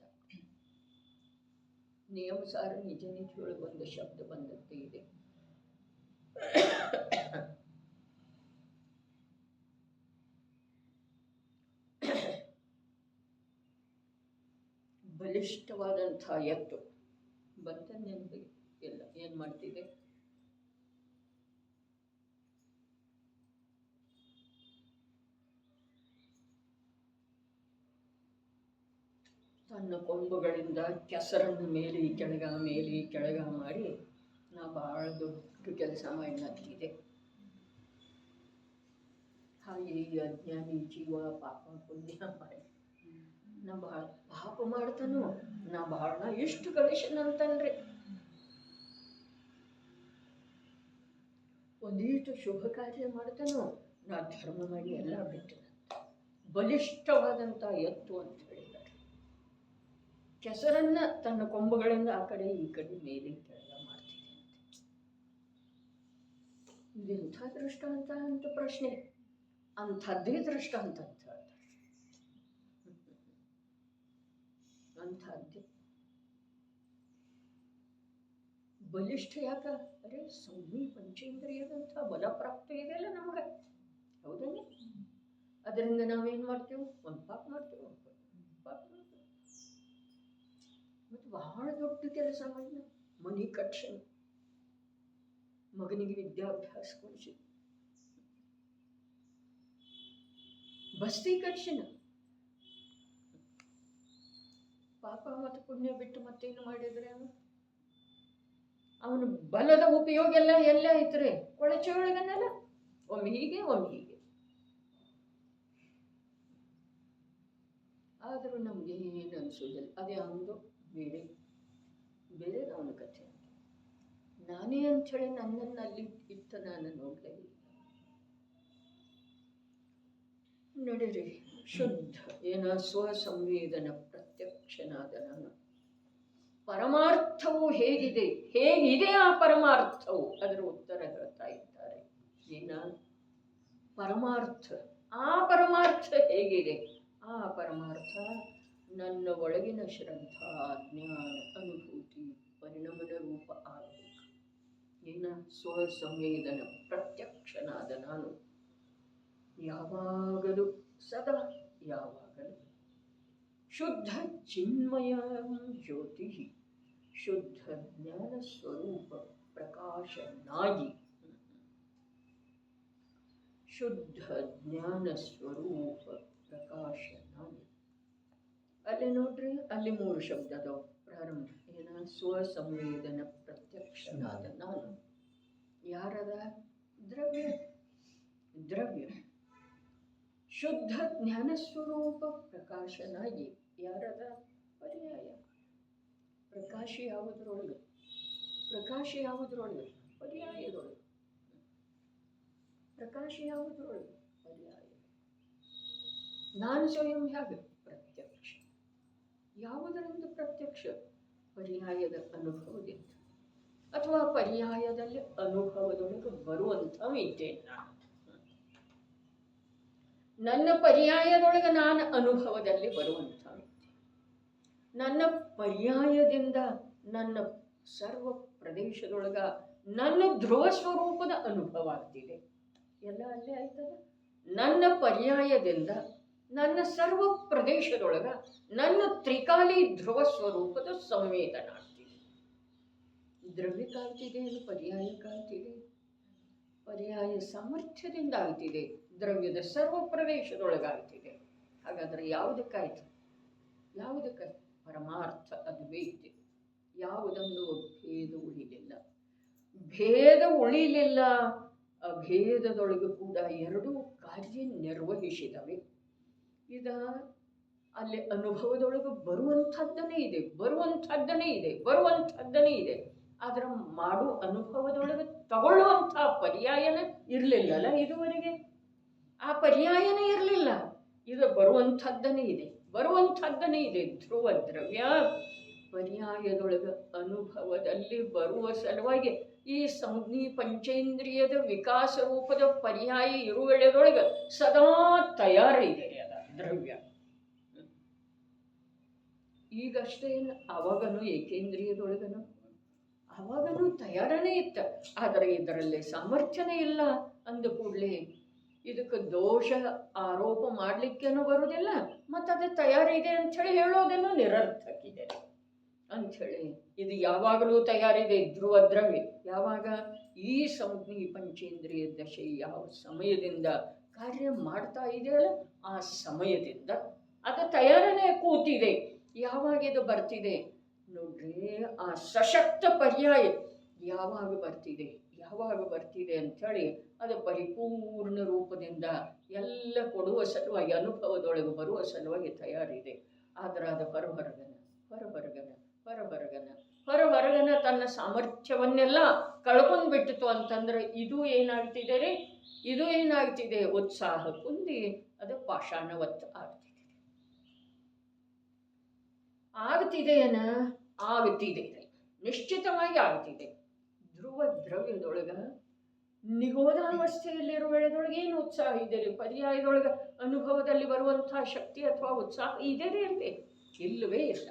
ನಿಯಮಸಾರ ನಿಜ ನಿಜೊಳಗೆ ಒಂದು ಶಬ್ದ ಬಂದದ್ದೇ ಇದೆ. ಬಲಿಷ್ಠವಾದಂಥ ಎತ್ತು ಬಂತ ನೆನಪಿಗೆ ಎಲ್ಲ ಏನು ಮಾಡ್ತಿದೆ, ತನ್ನ ಕೊಂಬುಗಳಿಂದ ಕೆಸರನ್ನು ಮೇಲೆ ಕೆಳಗ ಮಾಡಿ ನಾ ಭಾಳ ದೊಡ್ಡ ಕೆಲಸ ಮಾಡಿದೆ. ಹಾಗೆ ಈ ಅಜ್ಞಾನಿ ಜೀವ ಪಾಪ ಪುಣ್ಯ ಮಾಡಿ ನಾ ಭಾಳ ಪಾಪ ಮಾಡ್ತಾನೋ, ನಾ ಎಷ್ಟು ಗಳಿಸಿನಂತನ್ರಿ. ಒಂದೀಟು ಶುಭ ಕಾರ್ಯ ಮಾಡ್ತಾನೋ, ನಾ ಧರ್ಮ ಮಾಡಿ ಎಲ್ಲ ಬಿಟ್ಟನಂತ. ಬಲಿಷ್ಠವಾದಂಥ ಎತ್ತು ಅಂತ ಹೇಳಿದ್ದಾರೆ. ಕೆಸರನ್ನ ತನ್ನ ಕೊಂಬುಗಳಿಂದ ಆ ಕಡೆ ಈ ಕಡೆ ಮೇಲೆ ಕೆಳಗ ಮಾಡ್ತಿದೆ ಅಂತ. ಇದೆಂಥ ದೃಷ್ಟಾಂತ ಅಂತ ಪ್ರಶ್ನೆ. ಅಂಥದ್ದೇ ದೃಷ್ಟಾಂತ ಅಂತ ಹೇಳ್ತಾರೆ. ಅಂಥದ್ದೇ ಬಲಿಷ್ಠ ಯಾಕ? ಅರೆ ಸಂಜ್ಞೆ ಪಂಚೇಂದ್ರಿಯದಂಥ ಬಲ ಪ್ರಾಪ್ತಿ ಇದೆಯಲ್ಲ ನಮಗೆ, ಹೌದಲ್ಲ? ಅದರಿಂದ ನಾವೇನು ಮಾಡ್ತೇವೆ? ಒಂದು ಪಾಪ ಮಾಡ್ತೇವೆ, ಪಾಪ ಮಾಡ್ತೇವೆ. ಮತ್ತು ಬಹಳ ದೊಡ್ಡ ಕೆಲಸ ಮಾಡಿ ಮನೆ ಕಟ್ಸಣ, ಮಗನಿಗೆ ವಿದ್ಯಾಭ್ಯಾಸ ಕೊಡಿಸಿ, ಬಸ್ತಿ ಕಟ್ಸಣ. ಪಾಪ ಮತ್ತು ಪುಣ್ಯ ಬಿಟ್ಟು ಮತ್ತೇನು ಮಾಡಿದ್ರೆ ಅವನ ಬಲದ ಉಪಯೋಗ ಎಲ್ಲ ಎಲ್ಲೇ ಐತ್ರಿ, ಕೊಳಚೆ ಒಳಗನ್ನೆಲ್ಲ ಒಮ್ಮೆ ಹೀಗೆ ಒಮ್ಮೆ ಹೀಗೆ. ಆದರೂ ನಮ್ಗೆ ಏನು ಅನ್ಸೋದಿಲ್ಲ. ಅದೇ ಅವನು ಬೇರೆ ಬೇರೆ ಅವನ ಕಥೆ. ನಾನೇ ಅಂಥೇಳಿ ನನ್ನನ್ನು ಅಲ್ಲಿ ಇತ್ತ ನಾನು ನೋಡಲೇ ಇಲ್ಲ. ನಡೀರಿ, ಶುದ್ಧ ಏನ ಸ್ವಸಂವೇದನ ಪ್ರತ್ಯಕ್ಷನಾದ ನಾನು. ಪರಮಾರ್ಥವು ಹೇಗಿದೆ, ಹೇಗಿದೆ ಆ ಪರಮಾರ್ಥವು, ಅದರ ಉತ್ತರ ಹೇಳ್ತಾ ಇದ್ದಾರೆ. ಏನ ಪರಮಾರ್ಥ, ಆ ಪರಮಾರ್ಥ ಹೇಗಿದೆ? ಆ ಪರಮಾರ್ಥ ನನ್ನ ಒಳಗಿನ ಶ್ರದ್ಧಾ, ಜ್ಞಾನ, ಅನುಭೂತಿ, ಪರಿಣಾಮದ ರೂಪ ಆಗಬೇಕು. ಏನ ಸ್ವಸಂವೇದನ ಪ್ರತ್ಯಕ್ಷನಾದ ನಾನು ಯಾವಾಗಲೂ ಸದಾ ಯಾವಾಗಲೂ ಶುದ್ಧ ಚಿನ್ಮಯ ಜ್ಯೋತಿ, ಶುದ್ಧ ಜ್ಞಾನ ಸ್ವರೂಪ ಪ್ರಕಾಶನಾಗಿ, ಶುದ್ಧ ಜ್ಞಾನ ಸ್ವರೂಪ ಪ್ರಕಾಶನಾಗಿ. ಅಲ್ಲಿ ನೋಡ್ರಿ, ಅಲ್ಲಿ 3 ಶಬ್ದ ಅದಾವ ಪ್ರಾರಂಭ. ಏನ ಸ್ವಸಂವೇದನ ಪ್ರತ್ಯಕ್ಷನಾದ ನಾನು ಯಾರದ? ದ್ರವ್ಯ. ದ್ರವ್ಯ ಶುದ್ಧ ಜ್ಞಾನ ಸ್ವರೂಪ ಪ್ರಕಾಶನಾಗಿ ಯಾರದ? ಪರ್ಯಾಯ. ಪ್ರಕಾಶ ಯಾವುದರೊಳಗೆ? ಪ್ರಕಾಶ ಯಾವುದರೊಳಗೆ? ಪರ್ಯಾಯದೊಳಗೆ. ಪ್ರಕಾಶ ಯಾವುದರೊಳಗೆ? ಪರ್ಯಾಯ. ನಾನು ಸ್ವಯಂ ಹೇಗೆ? ಪ್ರತ್ಯಕ್ಷ. ಯಾವುದರಿಂದ ಪ್ರತ್ಯಕ್ಷ? ಪರ್ಯಾಯದ ಅನುಭವದಿಂದ, ಅಥವಾ ಪರ್ಯಾಯದಲ್ಲಿ ಅನುಭವದೊಳಗೆ ಬರುವಂಥ ಇದ್ದೇನೆ ನಾನು. ನನ್ನ ಪರ್ಯಾಯದೊಳಗೆ ನಾನು ಅನುಭವದಲ್ಲಿ ಬರುವಂಥ, ನನ್ನ ಪರ್ಯಾಯದಿಂದ ನನ್ನ ಸರ್ವ ಪ್ರದೇಶದೊಳಗ ನನ್ನ ಧ್ರುವ ಸ್ವರೂಪದ ಅನುಭವ ಆಗ್ತಿದೆ. ಎಲ್ಲ ಅಲ್ಲೇ ಆಯ್ತದ. ನನ್ನ ಪರ್ಯಾಯದಿಂದ ನನ್ನ ಸರ್ವ ಪ್ರದೇಶದೊಳಗ ನನ್ನ ತ್ರಿಕಾಲಿ ಧ್ರುವ ಸ್ವರೂಪದ ಸಂವೇದನ ಆಗ್ತಿದೆ. ದ್ರವ್ಯ ಕಾಣ್ತಿದೆ, ಪರ್ಯಾಯ ಕಾಣ್ತಿದೆ. ಪರ್ಯಾಯ ಸಾಮರ್ಥ್ಯದಿಂದ ಆಗ್ತಿದೆ, ದ್ರವ್ಯದ ಸರ್ವ ಪ್ರದೇಶದೊಳಗಾಗ್ತಿದೆ. ಹಾಗಾದರೆ ಯಾವುದಕ್ಕಾಯ್ತು? ಯಾವುದಕ್ಕಾಯ್ತು? ಪರಮಾರ್ಥ ಅದುವೇ ಇದೆ. ಯಾವುದೊಂದು ಭೇದ ಉಳಿಲಿಲ್ಲ. ಭೇದ ಉಳಿಲಿಲ್ಲ. ಅಭೇದದೊಳಗೂ ಕೂಡ ಎರಡೂ ಕಾರ್ಯ ನಿರ್ವಹಿಸಿದವೆ. ಇದ ಅಲ್ಲಿ ಅನುಭವದೊಳಗೆ ಬರುವಂಥದ್ದನೇ ಇದೆ, ಬರುವಂಥದ್ದನೇ ಇದೆ, ಬರುವಂಥದ್ದನೇ ಇದೆ. ಆದ್ರೆ ಮಾಡು ಅನುಭವದೊಳಗೆ ತಗೊಳ್ಳುವಂಥ ಪರ್ಯಾಯನ ಇರಲಿಲ್ಲಲ್ಲ ಇದುವರೆಗೆ. ಆ ಪರ್ಯಾಯನ ಇರಲಿಲ್ಲ. ಇದು ಬರುವಂಥದ್ದನೇ ಇದೆ, ಬರುವಂಥದ್ದನೇ ಇದೆ. ಧ್ರುವ ದ್ರವ್ಯ ಪರ್ಯಾಯದೊಳಗೆ ಅನುಭವದಲ್ಲಿ ಬರುವ ಸಲುವಾಗಿ ಈ ಸಂಜ್ಞಿ ಪಂಚೇಂದ್ರಿಯದ ವಿಕಾಸ ರೂಪದ ಪರ್ಯಾಯ ಇರುವೆಳೆದೊಳಗೆ ಸದಾ ತಯಾರಿದೆ ಅದ ದ್ರವ್ಯ. ಈಗಷ್ಟೇ ಅವಾಗನು ಏಕೇಂದ್ರಿಯದೊಳಗನು ಅವಾಗನು ತಯಾರನೇ ಇತ್ತ. ಆದರೆ ಇದರಲ್ಲಿ ಸಾಮರ್ಥ್ಯನೇ ಇಲ್ಲ ಅಂದ ಕೂಡಲೇ ಇದಕ್ಕೆ ದೋಷ ಆರೋಪ ಮಾಡಲಿಕ್ಕೇನೂ ಬರುವುದಿಲ್ಲ, ಮತ್ತು ಅದು ತಯಾರಿದೆ ಅಂಥೇಳಿ ಹೇಳೋದೇನೋ ನಿರರ್ಥಕಿದೆ ಅಂಥೇಳಿ. ಇದು ಯಾವಾಗಲೂ ತಯಾರಿದೆ ಧ್ರುವ ದ್ರವ್ಯ. ಯಾವಾಗ? ಈ ಸಂಜ್ಞಿ ಪಂಚೇಂದ್ರಿಯ ದಶೆ ಯಾವ ಸಮಯದಿಂದ ಕಾರ್ಯ ಮಾಡ್ತಾ ಇದೆಯಲ್ಲ ಆ ಸಮಯದಿಂದ ಅದು ತಯಾರನೇ ಕೂತಿದೆ. ಯಾವಾಗ ಇದು ಬರ್ತಿದೆ ನೋಡ್ರಿ, ಆ ಸಶಕ್ತ ಪರ್ಯಾಯ ಯಾವಾಗ ಬರ್ತಿದೆ, ಯಾವಾಗ ಬರ್ತಿದೆ ಅಂಥೇಳಿ ಅದು ಪರಿಪೂರ್ಣ ರೂಪದಿಂದ ಎಲ್ಲ ಕೊಡುವ ಸಲುವಾಗಿ ಅನುಭವದೊಳಗೆ ಬರುವ ಸಲುವಾಗಿ ತಯಾರಿದೆ. ಆದರೆ ಅದು ಹೊರಹೊರಗನ ಹೊರಹೊರಗನ ಹೊರಹೊರಗನ ಹೊರಹೊರಗನ ತನ್ನ ಸಾಮರ್ಥ್ಯವನ್ನೆಲ್ಲ ಕಳ್ಕೊಂಡ್ಬಿಟ್ಟಿತು ಅಂತಂದ್ರೆ ಇದು ಏನಾಗ್ತಿದೆ ರೀ, ಇದು ಏನಾಗ್ತಿದೆ? ಉತ್ಸಾಹ ಕುಂದಿ ಅದು ಪಾಷಾಣವತ್ತು ಆಗ್ತಿದೆಯೇನ? ಆಗ್ತಿದೆ, ನಿಶ್ಚಿತವಾಗಿ ಆಗ್ತಿದೆ. ಧ್ರುವ ದ್ರವ್ಯದೊಳಗ ನಿಗೋಧಾವಸ್ಥೆಯಲ್ಲಿರುವೆಳದೊಳಗೆ ಏನು ಉತ್ಸಾಹ ಇದೆ ರೀ? ಪರ್ಯಾಯದೊಳಗೆ ಅನುಭವದಲ್ಲಿ ಬರುವಂಥ ಶಕ್ತಿ ಅಥವಾ ಉತ್ಸಾಹ ಇದೆ ರೀ ಅಲ್ಲಿ? ಇಲ್ಲವೇ ಇಲ್ಲ.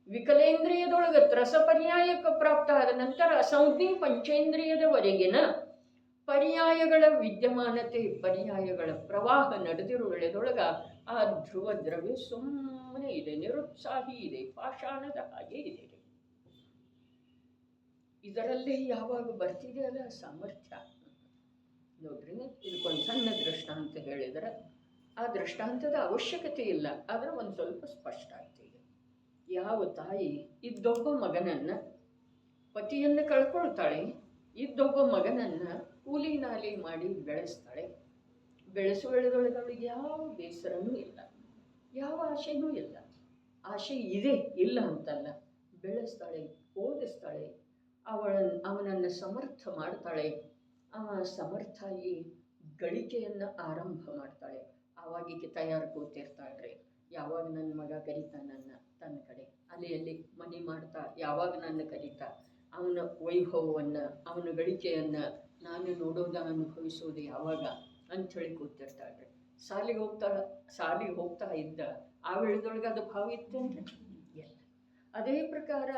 ವಿಕಲೇಂದ್ರಿಯದೊಳಗೆ ತ್ರಸ ಪರ್ಯಾಯಕ್ಕೆ ಪ್ರಾಪ್ತ ಆದ ನಂತರ ಸಂಜ್ಞಿ ಪಂಚೇಂದ್ರಿಯದವರೆಗಿನ ಪರ್ಯಾಯಗಳ ವಿದ್ಯಮಾನತೆ, ಪರ್ಯಾಯಗಳ ಪ್ರವಾಹ ನಡೆದಿರುವೆಳೆದೊಳಗ ಆ ಧ್ರುವ ದ್ರವ್ಯ ಸುಮ್ಮನೆ ಇದೆ, ನಿರುತ್ಸಾಹಿ ಇದೆ, ಪಾಷಾಣದ ಹಾಗೆ ಇದೆ. ಇದರಲ್ಲಿ ಯಾವಾಗ ಬರ್ತಿದೆ ಅಲ್ಲ ಸಾಮರ್ಥ್ಯ ನೋಡ್ರಿ. ಇದಕ್ಕೊಂದು ಸಣ್ಣ ದೃಷ್ಟಾಂತ ಹೇಳಿದರೆ ಆ ದೃಷ್ಟಾಂತದ ಅವಶ್ಯಕತೆ ಇಲ್ಲ, ಆದರೆ ಒಂದು ಸ್ವಲ್ಪ ಸ್ಪಷ್ಟ ಆಗ್ತಿದೆ. ಯಾವ ತಾಯಿ ಇದ್ದೊಬ್ಬ ಮಗನನ್ನು ಪತಿಯನ್ನು ಕಳ್ಕೊಳ್ತಾಳೆ, ಇದ್ದೊಬ್ಬ ಮಗನನ್ನು ಕೂಲಿ ನಾಲಿ ಮಾಡಿ ಬೆಳೆಸ್ತಾಳೆ. ಬೆಳೆಸುವಳದೊಳಗೆ ಅವಳಿಗೆ ಯಾವ ಬೇಸರನೂ ಇಲ್ಲ, ಯಾವ ಆಸೆನೂ ಇಲ್ಲ. ಆಸೆ ಇದೆ, ಇಲ್ಲ ಅಂತಲ್ಲ. ಬೆಳೆಸ್ತಾಳೆ, ಓದಿಸ್ತಾಳೆ, ಅವನನ್ನು ಸಮರ್ಥ ಮಾಡ್ತಾಳೆ. ಅವ ಸಮರ್ಥಾಗಿ ಗಳಿಕೆಯನ್ನು ಆರಂಭ ಮಾಡ್ತಾಳೆ. ಆವಾಗಿಗೆ ತಯಾರು ಕೂತಿರ್ತಾಳ್ರಿ. ಯಾವಾಗ ನನ್ನ ಮಗ ಕರೀತಾ ತನ್ನ ಕಡೆ ಅಲ್ಲಿ ಮನೆ ಮಾಡ್ತಾ, ಯಾವಾಗ ನನ್ನ ಕರೀತಾ, ಅವನ ವೈಭವವನ್ನು, ಅವನ ಗಳಿಕೆಯನ್ನು ನಾನು ನೋಡೋದ, ಅನುಭವಿಸೋದು ಯಾವಾಗ ಅಂಥೇಳಿ ಕೂತಿರ್ತಾಳ್ರಿ. ಸಾಲಿಗೆ ಹೋಗ್ತಾ ಇದ್ದ ಆ ವೇಳೆದೊಳಗೆ ಅದು ಭಾವ ಇತ್ತೇನ್ರಿ? ಎಲ್ಲ. ಅದೇ ಪ್ರಕಾರ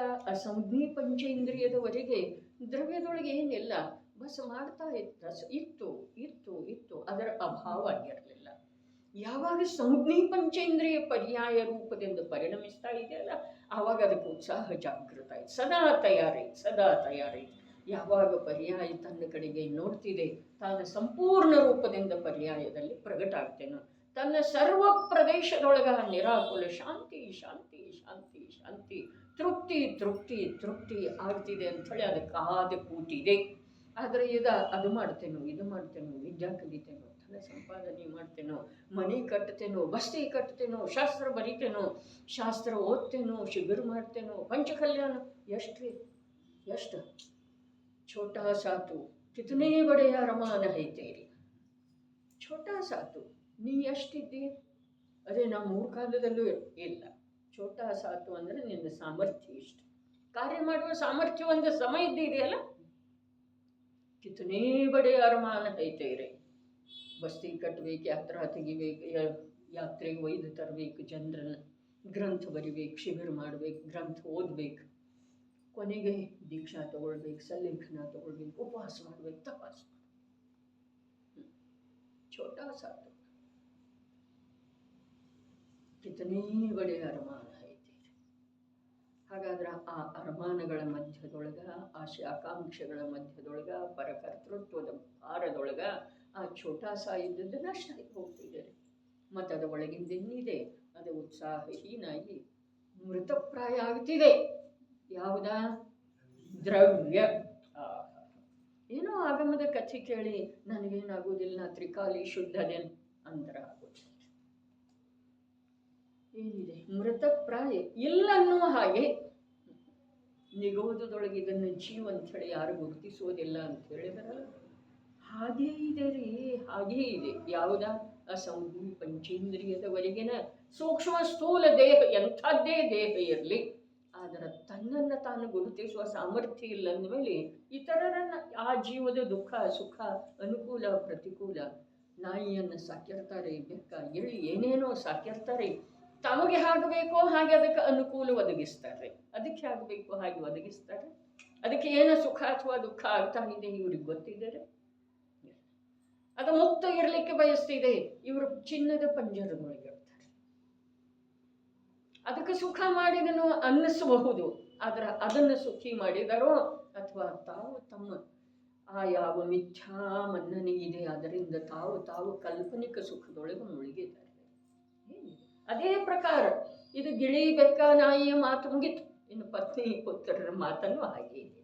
ಸಂಜ್ಞಿ ಪಂಚೇಂದ್ರಿಯದವರೆಗೆ ದ್ರವ್ಯದೊಳಗೆ ಏನಿಲ್ಲ, ಬಸ್ ಮಾಡ್ತಾ ಇತ್ತು ಅದರ ಅಭಾವ ಆಗಿರಲಿಲ್ಲ. ಯಾವಾಗ ಸಂಜ್ಞಿ ಪಂಚೇಂದ್ರಿಯ ಪರ್ಯಾಯ ರೂಪದಿಂದ ಪರಿಣಮಿಸ್ತಾ ಇದೆಯಲ್ಲ, ಆವಾಗ ಅದಕ್ಕೆ ಉತ್ಸಾಹ ಜಾಗೃತ ಆಯ್ತು. ಸದಾ ತಯಾರಿ. ಯಾವಾಗ ಪರ್ಯಾಯ ತನ್ನ ಕಡೆಗೆ ನೋಡ್ತಿದೆ, ತಾನು ಸಂಪೂರ್ಣ ರೂಪದಿಂದ ಪರ್ಯಾಯದಲ್ಲಿ ಪ್ರಗಟ ಆಗ್ತೇನೋ, ತನ್ನ ಸರ್ವ ಪ್ರದೇಶದೊಳಗ ನಿರಾಕುಲ ಶಾಂತಿ ತೃಪ್ತಿ ಆಗ್ತಿದೆ ಅಂಥೇಳಿ ಅದಕ್ಕೆ ಕಾದು ಕೂತಿದೆ. ಆದರೆ ಅದು ಮಾಡ್ತೇನೋ, ಇದು ಮಾಡ್ತೇನೋ, ವಿದ್ಯಾ ಕಲಿತೇನೋ, ಧನ ಸಂಪಾದನೆ ಮಾಡ್ತೇನೋ, ಮನೆ ಕಟ್ತೇನೋ, ಬಸ್ತಿ ಕಟ್ತೇನೋ, ಶಾಸ್ತ್ರ ಬರಿತೇನೋ, ಶಾಸ್ತ್ರ ಓದ್ತೇನೋ, ಶಿಬಿರ ಮಾಡ್ತೇನೋ, ಪಂಚಕಲ್ಯಾಣ ಎಷ್ಟು ಛೋಟಾ ಸಾತು ಕಿತನೇ ಬಡೆ ಅರಮಾನ ಐತೇರಿ. ಛೋಟಾ ಸಾತು, ನೀ ಎಷ್ಟಿದ್ದಿ? ಅದೇ ನಾವು 3 ಕಾಲದಲ್ಲೂ ಇಲ್ಲ. ಛೋಟಾ ಸಾತು ಅಂದರೆ ನಿನ್ನ ಸಾಮರ್ಥ್ಯ ಇಷ್ಟು, ಕಾರ್ಯ ಮಾಡುವ ಸಾಮರ್ಥ್ಯ ಒಂದು ಸಮಯ ಇದೆಯಲ್ಲ. ಕಿತನೇ ಬಡೆ ಅರಮಾನ ಐತೇರಿ. ಬಸ್ತಿ ಕಟ್ಟಬೇಕು, ಯಾತ್ರಾ ತೆಗಿಬೇಕು, ಯಾತ್ರೆಗೆ ಒಯ್ದು ತರಬೇಕು, ಜನರನ್ನು ಗ್ರಂಥ ಬರಿಬೇಕು, ಶಿಬಿರ ಮಾಡಬೇಕು, ಗ್ರಂಥ ಓದಬೇಕು, ಕೊನೆಗೆ ದೀಕ್ಷಾ ತಗೊಳ್ಬೇಕು, ಸಲ್ಲೇಖನ ತಗೊಳ್ಬೇಕು, ಉಪವಾಸ ಮಾಡಬೇಕು, ತಪಾಸ ಮಾಡಬೇಕು. ಛೋಟಾ ಸಾತು ಕಿತನೇ ಬಡೆ ಅರಮಾನ ಐತಿ. ಹಾಗಾದ್ರೆ ಆ ಅರಮಾನಗಳ ಮಧ್ಯದೊಳಗ, ಆಶೆ ಆಕಾಂಕ್ಷೆಗಳ ಮಧ್ಯದೊಳಗ, ಪರಕರ್ತೃತ್ವದ ಭಾರದೊಳಗ ಆ ಛೋಟಾ ಸಾ ಇದ್ದದ್ದು ನಷ್ಟ ಆಗಿ ಹೋಗ್ತಿದೆ. ಮತ್ತು ಅದರ ಒಳಗಿಂದ ಏನಿದೆ, ಅದು ಉತ್ಸಾಹಹೀನಾಗಿ ಮೃತಪ್ರಾಯ ಆಗ್ತಿದೆ. ಯಾವುದ? ದ್ರವ್ಯ. ಏನೋ ಆಗಮದ ಕಥೆ ಕೇಳಿ ನನಗೇನಾಗೋದಿಲ್ಲ, ತ್ರಿಕಾಲಿ ಶುದ್ಧದೇನು ಅಂದ್ರೆ ಆಗೋದಿಲ್ಲ. ಏನಿದೆ? ಮೃತಪ್ರಾಯ ಇಲ್ಲ ಅನ್ನುವ ಹಾಗೆ. ನಿಗೋದದೊಳಗೆ ಇದನ್ನು ಜೀವ ಅಂಥೇಳಿ ಯಾರು ಗುರುತಿಸೋದಿಲ್ಲ ಅಂತ ಹೇಳಿದಾರಲ್ಲ, ಹಾಗೇ ಇದೆ ರೀ, ಹಾಗೇ ಇದೆ. ಯಾವುದ? ಅಸಂಜ್ಞಿ ಪಂಚೇಂದ್ರಿಯದವರೆಗಿನ ಸೂಕ್ಷ್ಮ ಸ್ಥೂಲ ದೇಹ ಎಂಥದ್ದೇ ದೇಹ ಇರಲಿ, ಆದರೆ ತನ್ನನ್ನು ತಾನು ಗುರುತಿಸುವ ಸಾಮರ್ಥ್ಯ ಇಲ್ಲ ಅಂದಮೇಲೆ ಇತರರನ್ನು, ಆ ಜೀವದ ದುಃಖ ಸುಖ, ಅನುಕೂಲ ಪ್ರತಿಕೂಲ, ನಾಯಿಯನ್ನು ಸಾಕಿರ್ತಾರೆ, ಬೆಕ್ಕ ಎಳ್ಳಿ ಏನೇನೋ ಸಾಕಿರ್ತಾರೆ. ತಮಗೆ ಆಗಬೇಕೋ ಹಾಗೆ ಅದಕ್ಕೆ ಅನುಕೂಲ ಒದಗಿಸ್ತಾರೆ, ಅದಕ್ಕೆ ಆಗಬೇಕು ಹಾಗೆ ಒದಗಿಸ್ತಾರೆ. ಅದಕ್ಕೆ ಏನೋ ಸುಖ ಅಥವಾ ದುಃಖ ಆಗ್ತಾ ಇದೆ ಇವ್ರಿಗೆ ಗೊತ್ತಿದ್ದಾರೆ. ಅದು ಮುಕ್ತ ಇರಲಿಕ್ಕೆ ಬಯಸ್ತಿದೆ, ಇವರು ಚಿನ್ನದ ಪಂಜರದೊಳಗೆ ಇರ್ತಾರೆ. ಅದಕ್ಕೆ ಸುಖ ಮಾಡಿದನು ಅನ್ನಿಸಬಹುದು, ಆದರೆ ಅದನ್ನು ಸುಖಿ ಮಾಡಿದರೋ ಅಥವಾ ತಾವು ತಮ್ಮ ಆ ಯಾವ ಮಿಥ್ಯಾ ಮನ್ನಣೆ ಇದೆ ಅದರಿಂದ ತಾವು ಕಾಲ್ಪನಿಕ ಸುಖದೊಳಗೆ ಮುಳುಗಿದ್ದಾರೆ. ಅದೇ ಪ್ರಕಾರ ಇದು ಗಿಳಿ ಬೆಕ್ಕ ನಾಯಿಯ ಮಾತು ಮುಗಿತು, ಇನ್ನು ಪತ್ನಿ ಪುತ್ರರ ಮಾತನ್ನು ಹಾಗೆ ಇದೆ.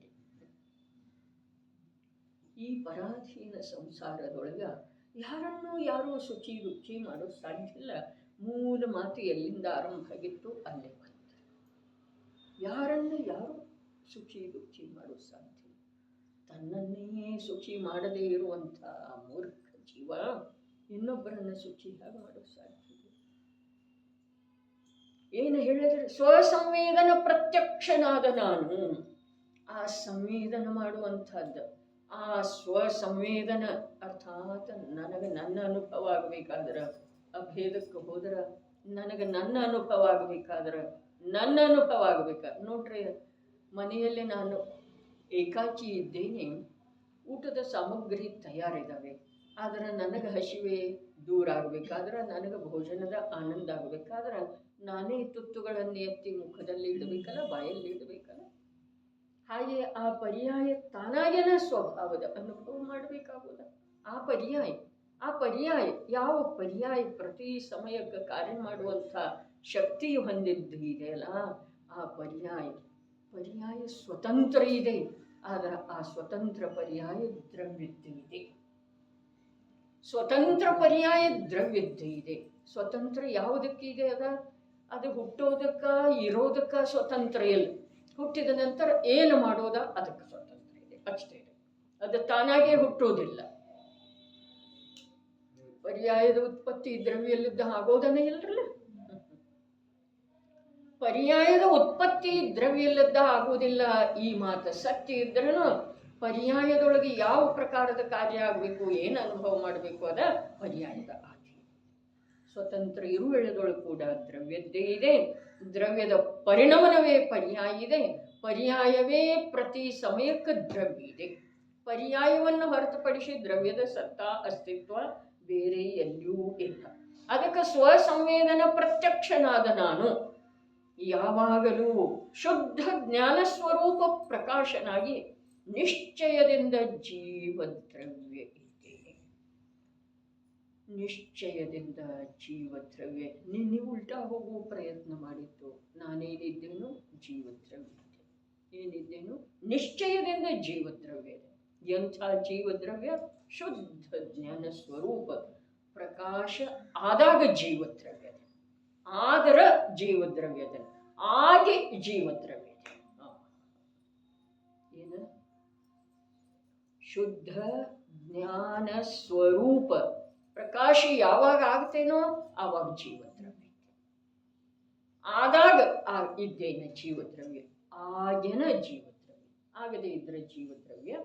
ಈ ಪರಾಧೀನ ಸಂಸಾರದೊಳಗ ಯಾರೂ ಸುಖಿ ದುಃಖಿ ಮಾಡೋದು ಸಾಧ್ಯ ಇಲ್ಲ. ಮೂಲ ಮಾತು ಎಲ್ಲಿಂದ ಆರಂಭ ಆಗಿತ್ತು ಅಲ್ಲೇ ಬಂತು. ಯಾರನ್ನು ಯಾರು ಸುಖಿ ದುಃಖಿ ಮಾಡೋದು ಸಾಧ್ಯ ಇಲ್ಲ. ತನ್ನನ್ನೇ ಸುಖಿ ಮಾಡದೇ ಇರುವಂಥ ಮೂರ್ಖ ಜೀವ ಇನ್ನೊಬ್ಬರನ್ನು ಸುಖಿ ಹೇಗೆ ಮಾಡೋದು ಸಾಧ್ಯ? ಏನು ಹೇಳಿದ್ರೆ, ಸ್ವಸಂವೇದನ ಪ್ರತ್ಯಕ್ಷನಾದ ನಾನು. ಆ ಸಂವೇದನ ಮಾಡುವಂಥದ್ದು, ಆ ಸ್ವಸಂವೇದನ ಅರ್ಥಾತ್ ನನಗೆ ನನ್ನ ಅನುಭವ ಆಗಬೇಕಾದ್ರೆ, ಅಭೇದಕ್ಕೆ ಹೋದ್ರೆ ನನಗೆ ನನ್ನ ಅನುಭವ ಆಗಬೇಕಾದ್ರೆ, ನನ್ನ ಅನುಭವ ಆಗಬೇಕಾದ್ರೆ ನೋಡ್ರಿ, ಮನೆಯಲ್ಲಿ ನಾನು ಏಕಾಕಿ ಇದ್ದೇನೆ, ಊಟದ ಸಾಮಗ್ರಿ ತಯಾರಿದ್ದಾವೆ, ಆದರೆ ನನಗೆ ಹಸಿವೆ ದೂರ ಆಗಬೇಕಾದ್ರೆ, ನನಗೆ ಭೋಜನದ ಆನಂದ ಆಗಬೇಕಾದ್ರೆ ನಾನೇ ತುತ್ತುಗಳನ್ನು ಎತ್ತಿ ಮುಖದಲ್ಲಿ ಇಡಬೇಕಲ್ಲ, ಬಾಯಲ್ಲಿ ಇಡಬೇಕಲ್ಲ. ಹಾಗೆ ಆ ಪರ್ಯಾಯ ತಾನಾಗೇನ ಸ್ವಭಾವದ ಅನುಭವ ಮಾಡಬೇಕಾಗುವುದ. ಆ ಪರ್ಯಾಯ ಯಾವ ಪರ್ಯಾಯ ಪ್ರತಿ ಸಮಯಕ್ಕೆ ಕಾರ್ಯ ಮಾಡುವಂಥ ಶಕ್ತಿ ಹೊಂದಿದ್ದು ಇದೆಯಲ್ಲ, ಆ ಪರ್ಯಾಯ ಪರ್ಯಾಯ ಸ್ವತಂತ್ರ ಇದೆ, ಆದರೆ ಆ ಸ್ವತಂತ್ರ ಪರ್ಯಾಯ ದ್ರವ್ಯತೆ ಇದೆ. ಸ್ವತಂತ್ರ ಪರ್ಯಾಯ ದ್ರವ್ಯತೆ ಇದೆ. ಸ್ವತಂತ್ರ ಯಾವುದಕ್ಕಿದೆ ಅದು ಹುಟ್ಟೋದಕ್ಕ ಇರೋದಕ್ಕ ಸ್ವತಂತ್ರ ಇಲ್ಲ. ಹುಟ್ಟಿದ ನಂತರ ಏನು ಮಾಡೋದ ಅದಕ್ಕೆ ಸ್ವತಂತ್ರ ಇದೆ ಅಷ್ಟೇ. ಅದು ತಾನಾಗೇ ಹುಟ್ಟೋದಿಲ್ಲ. ಪರ್ಯಾಯದ ಉತ್ಪತ್ತಿ ದ್ರವ್ಯಲ್ಲಿದ್ದ ಆಗೋದನ್ನೇ ಇಲ್ರಲ್ಲ. ಪರ್ಯಾಯದ ಉತ್ಪತ್ತಿ ದ್ರವ್ಯಲ್ಲಿದ್ದ ಆಗೋದಿಲ್ಲ. ಈ ಮಾತು ಸತ್ಯ ಇದ್ರೂ ಪರ್ಯಾಯದೊಳಗೆ ಯಾವ ಪ್ರಕಾರದ ಕಾರ್ಯ ಆಗಬೇಕು, ಏನು ಅನುಭವ ಮಾಡಬೇಕು ಅದ ಪರ್ಯಾಯದ ಆಚೆ. ಸ್ವತಂತ್ರ ಇರುವೆಳದೊಳಗೆ ಕೂಡ ದ್ರವ್ಯದ್ದೇ ಇದೆ. ದ್ರವ್ಯದ ಪರಿಣಮನವೇ ಪರ್ಯಾಯ ಇದೆ. ಪರ್ಯಾಯವೇ ಪ್ರತಿ ಸಮಯಕ್ಕೆ ದ್ರವ್ಯ ಇದೆ. ಪರ್ಯಾಯವನ್ನು ಹೊರತುಪಡಿಸಿ ದ್ರವ್ಯದ ಸತ್ತ ಅಸ್ತಿತ್ವ ಬೇರೆ ಎಲ್ಲಿಯೂ ಇಲ್ಲ. ಅದಕ್ಕೆ ಸ್ವಸಂವೇದನ ಪ್ರತ್ಯಕ್ಷನಾದ ನಾನು ಯಾವಾಗಲೂ ಶುದ್ಧ ಜ್ಞಾನ ಸ್ವರೂಪ ಪ್ರಕಾಶನಾಗಿ ನಿಶ್ಚಯದಿಂದ ಜೀವದ್ರವ್ಯ ಇದ್ದೇನೆ. ನಿಶ್ಚಯದಿಂದ ಜೀವದ್ರವ್ಯ. ನೀವು ಉಲ್ಟಾ ಹೋಗುವ ಪ್ರಯತ್ನ ಮಾಡಿದ್ದು. ನಾನೇನಿದ್ದೇನು? ಜೀವದ್ರವ್ಯ. ಏನಿದ್ದೇನು? ನಿಶ್ಚಯದಿಂದ ಜೀವದ್ರವ್ಯ. ಎಂಥ ಜೀವದ್ರವ್ಯ? ಶುದ್ಧ ಜ್ಞಾನ ಸ್ವರೂಪ ಪ್ರಕಾಶ ಆದಾಗ ಜೀವದ್ರವ್ಯ, ಆದರ ಜೀವದ್ರವ್ಯದ ಆಗಿ ಜೀವದ್ರವ್ಯ. ಏನು? ಶುದ್ಧ ಜ್ಞಾನ ಸ್ವರೂಪ ಪ್ರಕಾಶ ಯಾವಾಗ ಆಗ್ತೇನೋ ಆವಾಗ ಜೀವದ್ರವ್ಯ. ಆದಾಗ ಇದ್ದೇನ ಜೀವದ್ರವ್ಯ, ಆಗೇನ ಜೀವದ್ರವ್ಯ. ಆಗದೇ ಇದ್ರೆ ಜೀವದ್ರವ್ಯ